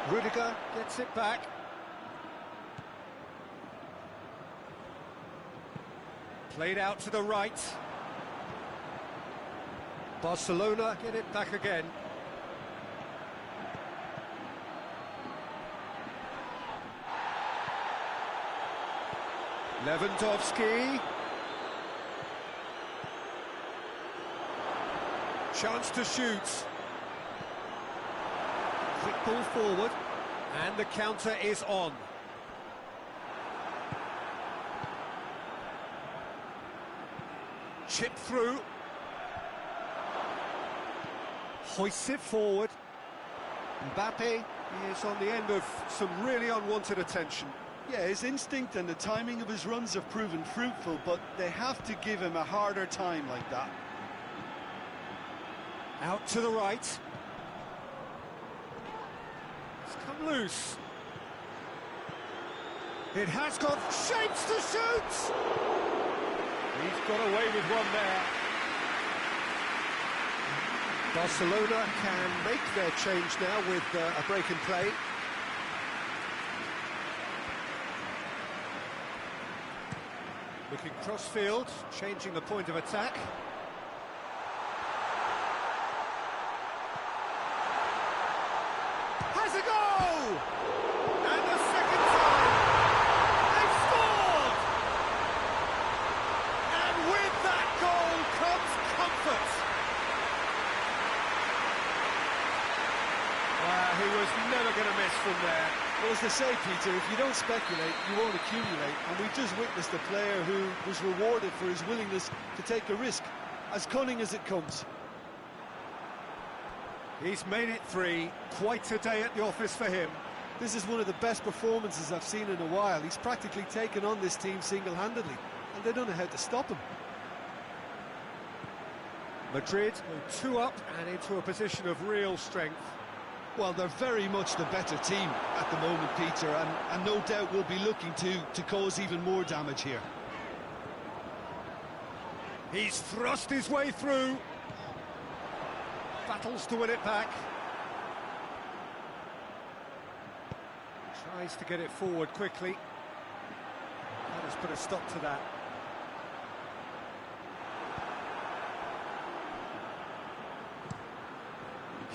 Rudiger gets it back. Played out to the right. Barcelona get it back again. Lewandowski. Chance to shoot. Quick ball forward. And the counter is on. Chip through. Hoists it forward. Mbappe is on the end of some really unwanted attention. Yeah, his instinct and the timing of his runs have proven fruitful, but they have to give him a harder time like that. Out to the right. It's come loose. It has got shapes to shoot! He's got away with one there. Barcelona can make their change now with a break in play. Looking cross-field, changing the point of attack. Has a goal! And the second time! They've scored! And with that goal comes comfort. He was never going to miss from there. Well, as they say, Peter, if you don't speculate, you won't accumulate. And we've just witnessed a player who was rewarded for his willingness to take a risk, as cunning as it comes. He's made it 3. Quite a day at the office for him. This is one of the best performances I've seen in a while. He's practically taken on this team single-handedly, and they don't know how to stop him. Madrid go 2 up and into a position of real strength. Well, they're very much the better team at the moment, Peter, and no doubt will be looking to cause even more damage here. He's thrust his way through. Battles to win it back. Tries to get it forward quickly. That has put a stop to that.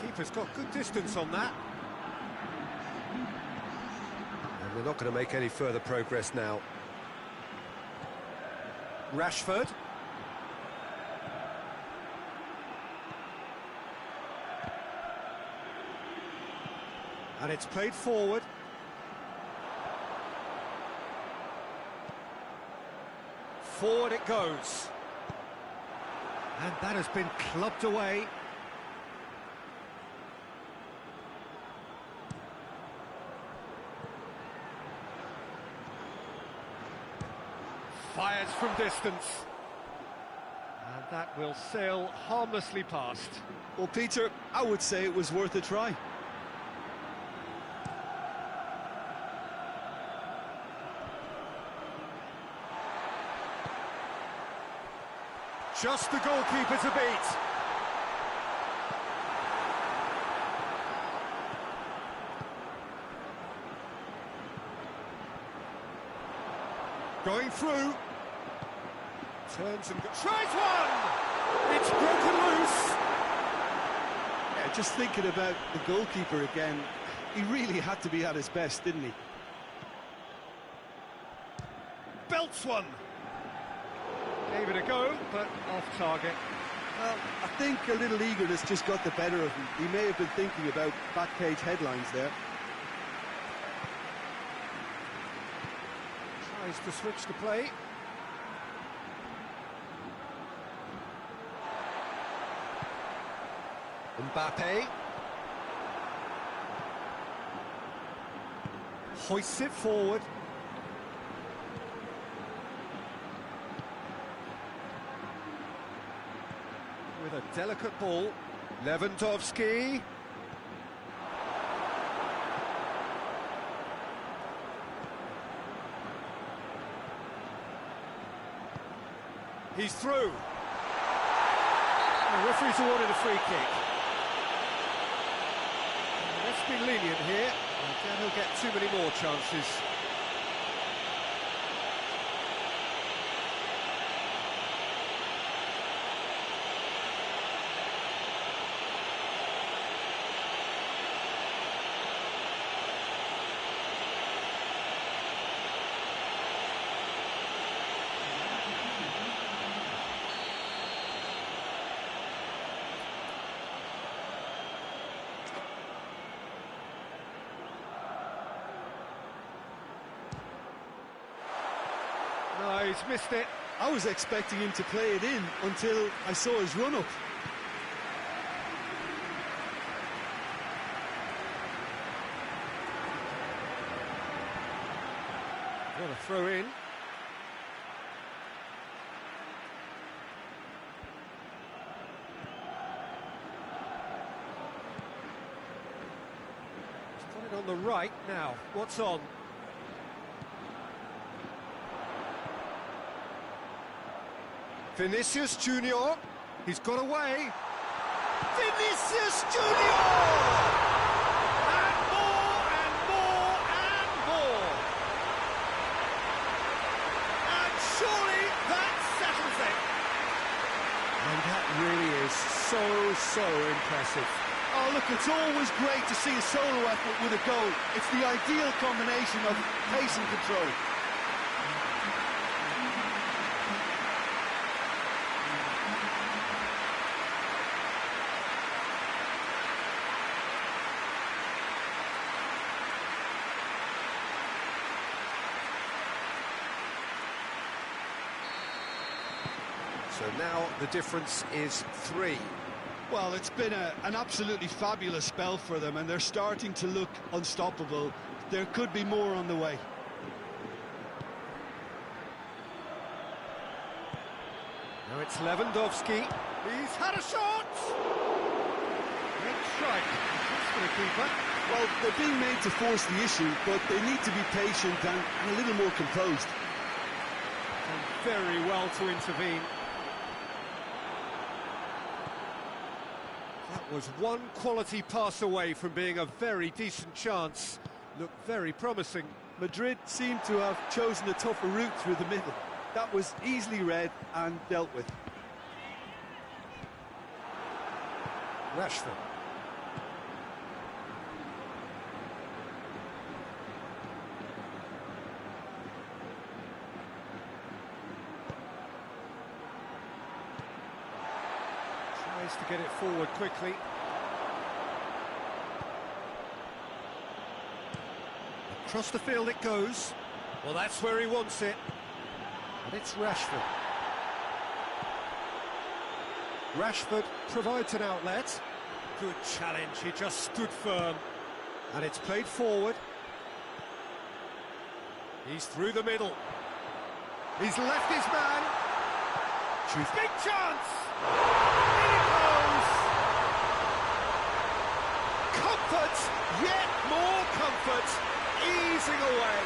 Keeper's got good distance on that. And they're not going to make any further progress now. Rashford. And it's played forward. Forward it goes. And that has been clubbed away. Fires from distance. And that will sail harmlessly past. Well, Peter, I would say it was worth a try. Just the goalkeeper to beat. Going through. Turns and tries one! It's broken loose. Yeah, just thinking about the goalkeeper again, he really had to be at his best, didn't he? Belts one. Gave it a go, but off target. Well, I think a little eagerness just got the better of him. He may have been thinking about back page headlines there. Tries to switch the play. Mbappe. Hoists it forward. With a delicate ball. Lewandowski. He's through. The referee's awarded a free kick. Let's be lenient here. Then he'll get too many more chances. No, he's missed it. I was expecting him to play it in until I saw his run-up. What a throw in. He's got it on the right now. What's on? Vinicius Junior, he's got away. Vinicius Junior! And more, and more, and more. And surely that settles it. And that really is so impressive. Oh, look, it's always great to see a solo effort with a goal. It's the ideal combination of pace and control. So now the difference is 3. Well, it's been an absolutely fabulous spell for them, and they're starting to look unstoppable. There could be more on the way. Now it's Lewandowski. He's had a shot! Good strike. That's for the keeper. Well, they're being made to force the issue, but they need to be patient and a little more composed. And very well to intervene. That was one quality pass away from being a very decent chance. Looked very promising. Madrid seemed to have chosen a tougher route through the middle. That was easily read and dealt with. Rashford. Tries to get it forward quickly. Across the field it goes. Well, that's where he wants it. And it's Rashford. Rashford provides an outlet. Good challenge, he just stood firm. And it's played forward. He's through the middle. He's left his man. Shoots. Big chance! In it goes! Comfort, yet more comfort, easing away.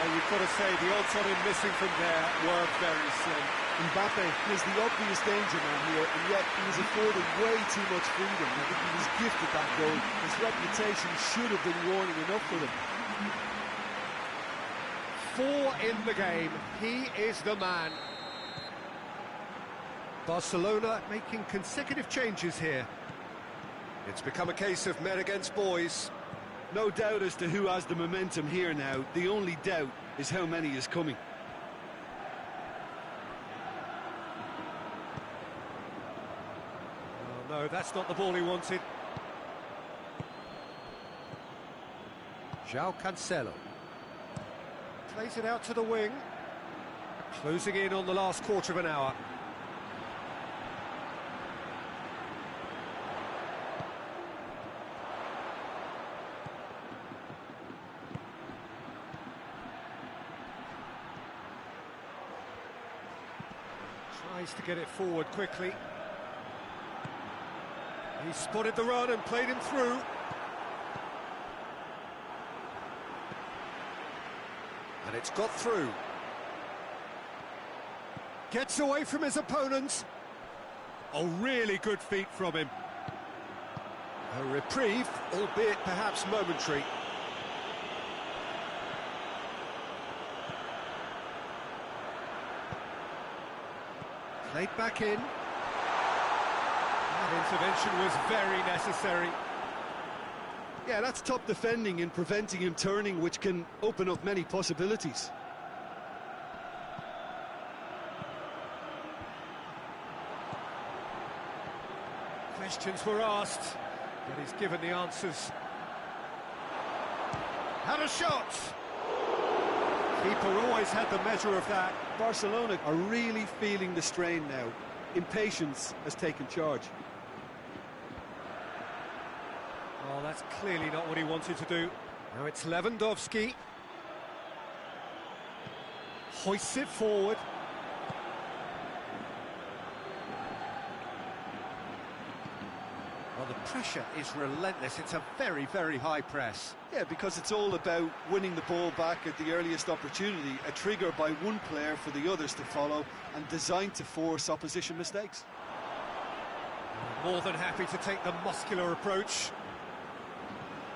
You've got to say, the odds on him missing from there were very slim. Mbappe is the obvious danger man here, and yet he was afforded way too much freedom. I think he was gifted that goal. His reputation should have been warning enough for him. 4 in the game, he is the man. Barcelona making consecutive changes here. It's become a case of men against boys. No doubt as to who has the momentum here now. The only doubt is how many is coming. Oh, no, that's not the ball he wanted. João Cancelo. Plays it out to the wing. Closing in on the last quarter of an hour. Tries to get it forward quickly. He spotted the run and played him through. And it's got through. Gets away from his opponents. Oh, really good feet from him. A reprieve, albeit perhaps momentary. Played back in. That intervention was very necessary. Yeah, that's top defending and preventing him turning, which can open up many possibilities. Questions were asked, but he's given the answers. Had a shot! Keeper always had the measure of that. Barcelona are really feeling the strain now. Impatience has taken charge. Oh, that's clearly not what he wanted to do. Now it's Lewandowski. Hoists it forward. Well, the pressure is relentless. It's a very, very high press. Yeah, because it's all about winning the ball back at the earliest opportunity, a trigger by one player for the others to follow, and designed to force opposition mistakes. More than happy to take the muscular approach.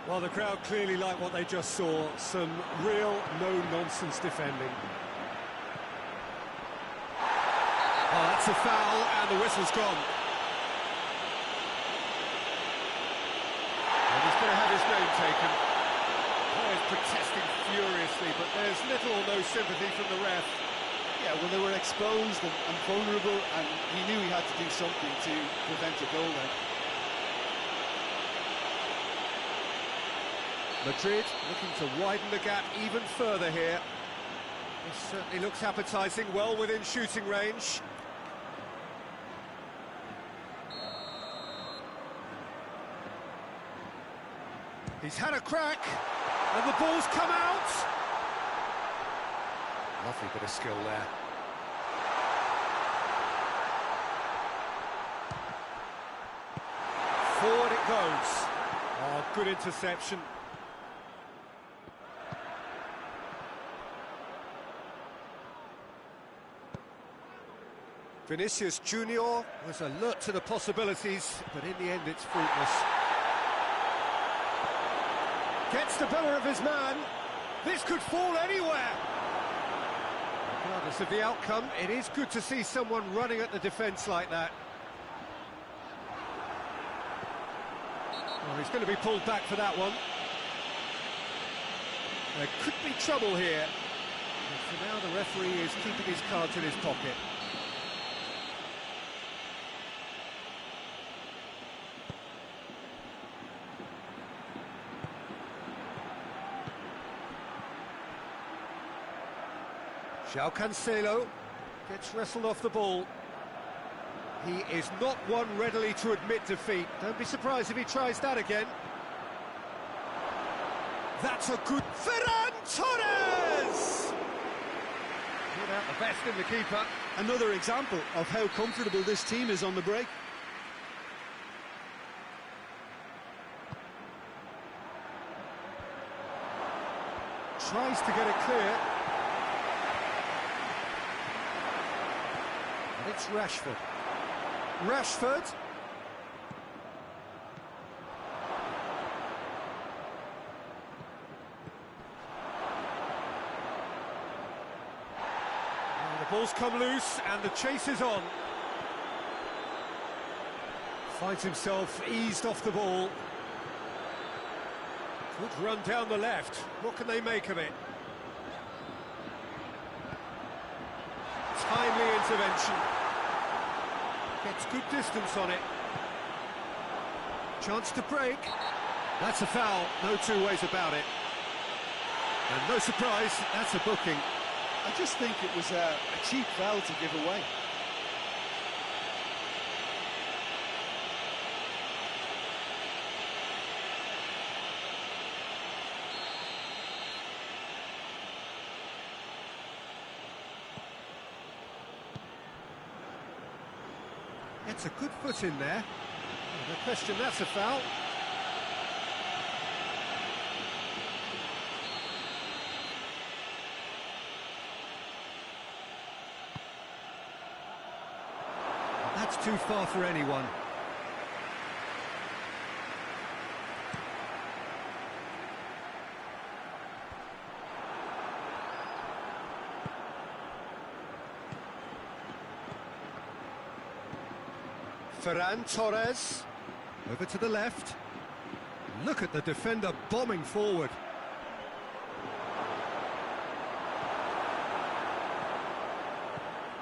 Well, the crowd clearly like what they just saw. Some real no-nonsense defending. Oh, that's a foul, and the whistle's gone. And he's going to have his name taken. Players protesting furiously, but there's little or no sympathy from the ref. Yeah, well, they were exposed and vulnerable, and he knew he had to do something to prevent a goal then. Madrid looking to widen the gap even further here. This certainly looks appetising, well within shooting range. He's had a crack, and the ball's come out. Lovely bit of skill there. Forward it goes. Oh, good interception. Vinicius Junior was alert to the possibilities, but in the end it's fruitless. Gets the better of his man. This could fall anywhere. Regardless of the outcome, it is good to see someone running at the defence like that. Well, he's going to be pulled back for that one. There could be trouble here. And for now, the referee is keeping his cards in his pocket. João Cancelo gets wrestled off the ball. He is not one readily to admit defeat. Don't be surprised if he tries that again. That's a good... Ferran Torres! Put out the best in the keeper. Another example of how comfortable this team is on the break. Tries to get it clear. And it's Rashford. Rashford. And the ball's come loose and the chase is on. Finds himself eased off the ball. Good run down the left. What can they make of it? Timely intervention. Gets good distance on it. Chance to break. That's a foul, no two ways about it. And no surprise, that's a booking. I just think it was a cheap foul to give away. It's a good foot in there. No question, that's a foul. That's too far for anyone. Ferran Torres, over to the left. Look at the defender bombing forward.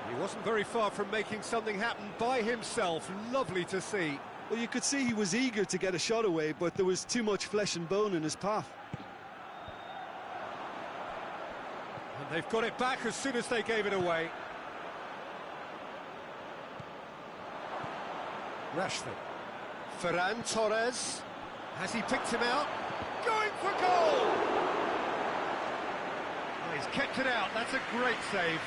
He wasn't very far from making something happen by himself. Lovely to see. Well, you could see he was eager to get a shot away, but there was too much flesh and bone in his path. And they've got it back as soon as they gave it away. Rashford. Ferran Torres. Has he picked him out? Going for goal! Oh, he's kept it out. That's a great save.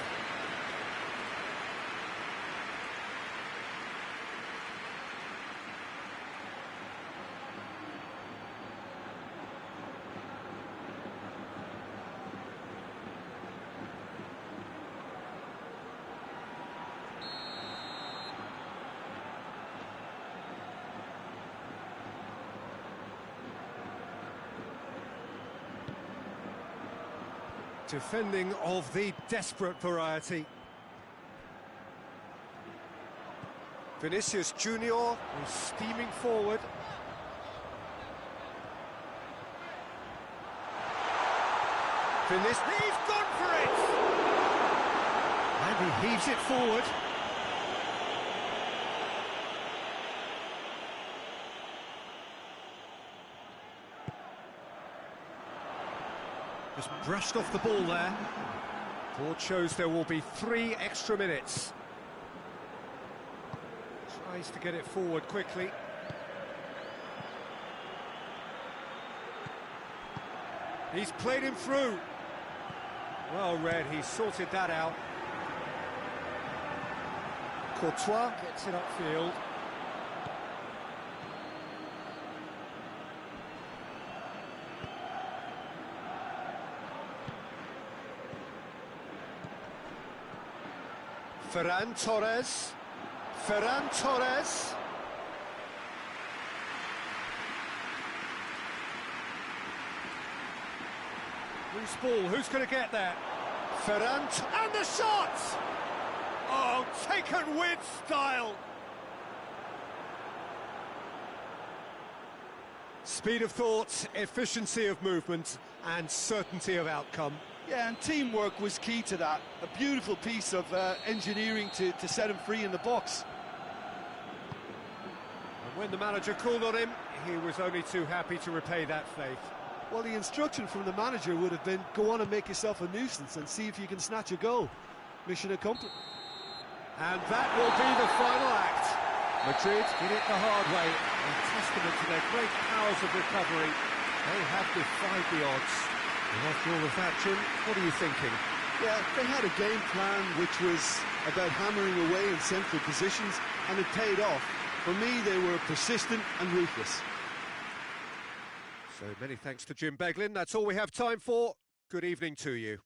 Defending of the desperate variety. Vinicius Junior is steaming forward. Vinicius, he's gone for it! And he heaves it forward. Just brushed off the ball there. Board shows there will be 3 extra minutes. Tries to get it forward quickly. He's played him through. Well read, he sorted that out. Courtois gets it upfield. Ferran Torres. Ferran Torres. Loose ball, who's going to get that? Ferran, and the shot! Oh, taken with style! Speed of thought, efficiency of movement, and certainty of outcome. Yeah, and teamwork was key to that. A beautiful piece of engineering to set him free in the box. And when the manager called on him, he was only too happy to repay that faith. Well, the instruction from the manager would have been, go on and make yourself a nuisance and see if you can snatch a goal. Mission accomplished. And that will be the final act. Madrid did it the hard way, a testament to their great powers of recovery. They have defied the odds. And after all of that, Jim, what are you thinking? Yeah, they had a game plan which was about hammering away in central positions, and it paid off. For me, they were persistent and ruthless. So many thanks to Jim Beglin. That's all we have time for. Good evening to you.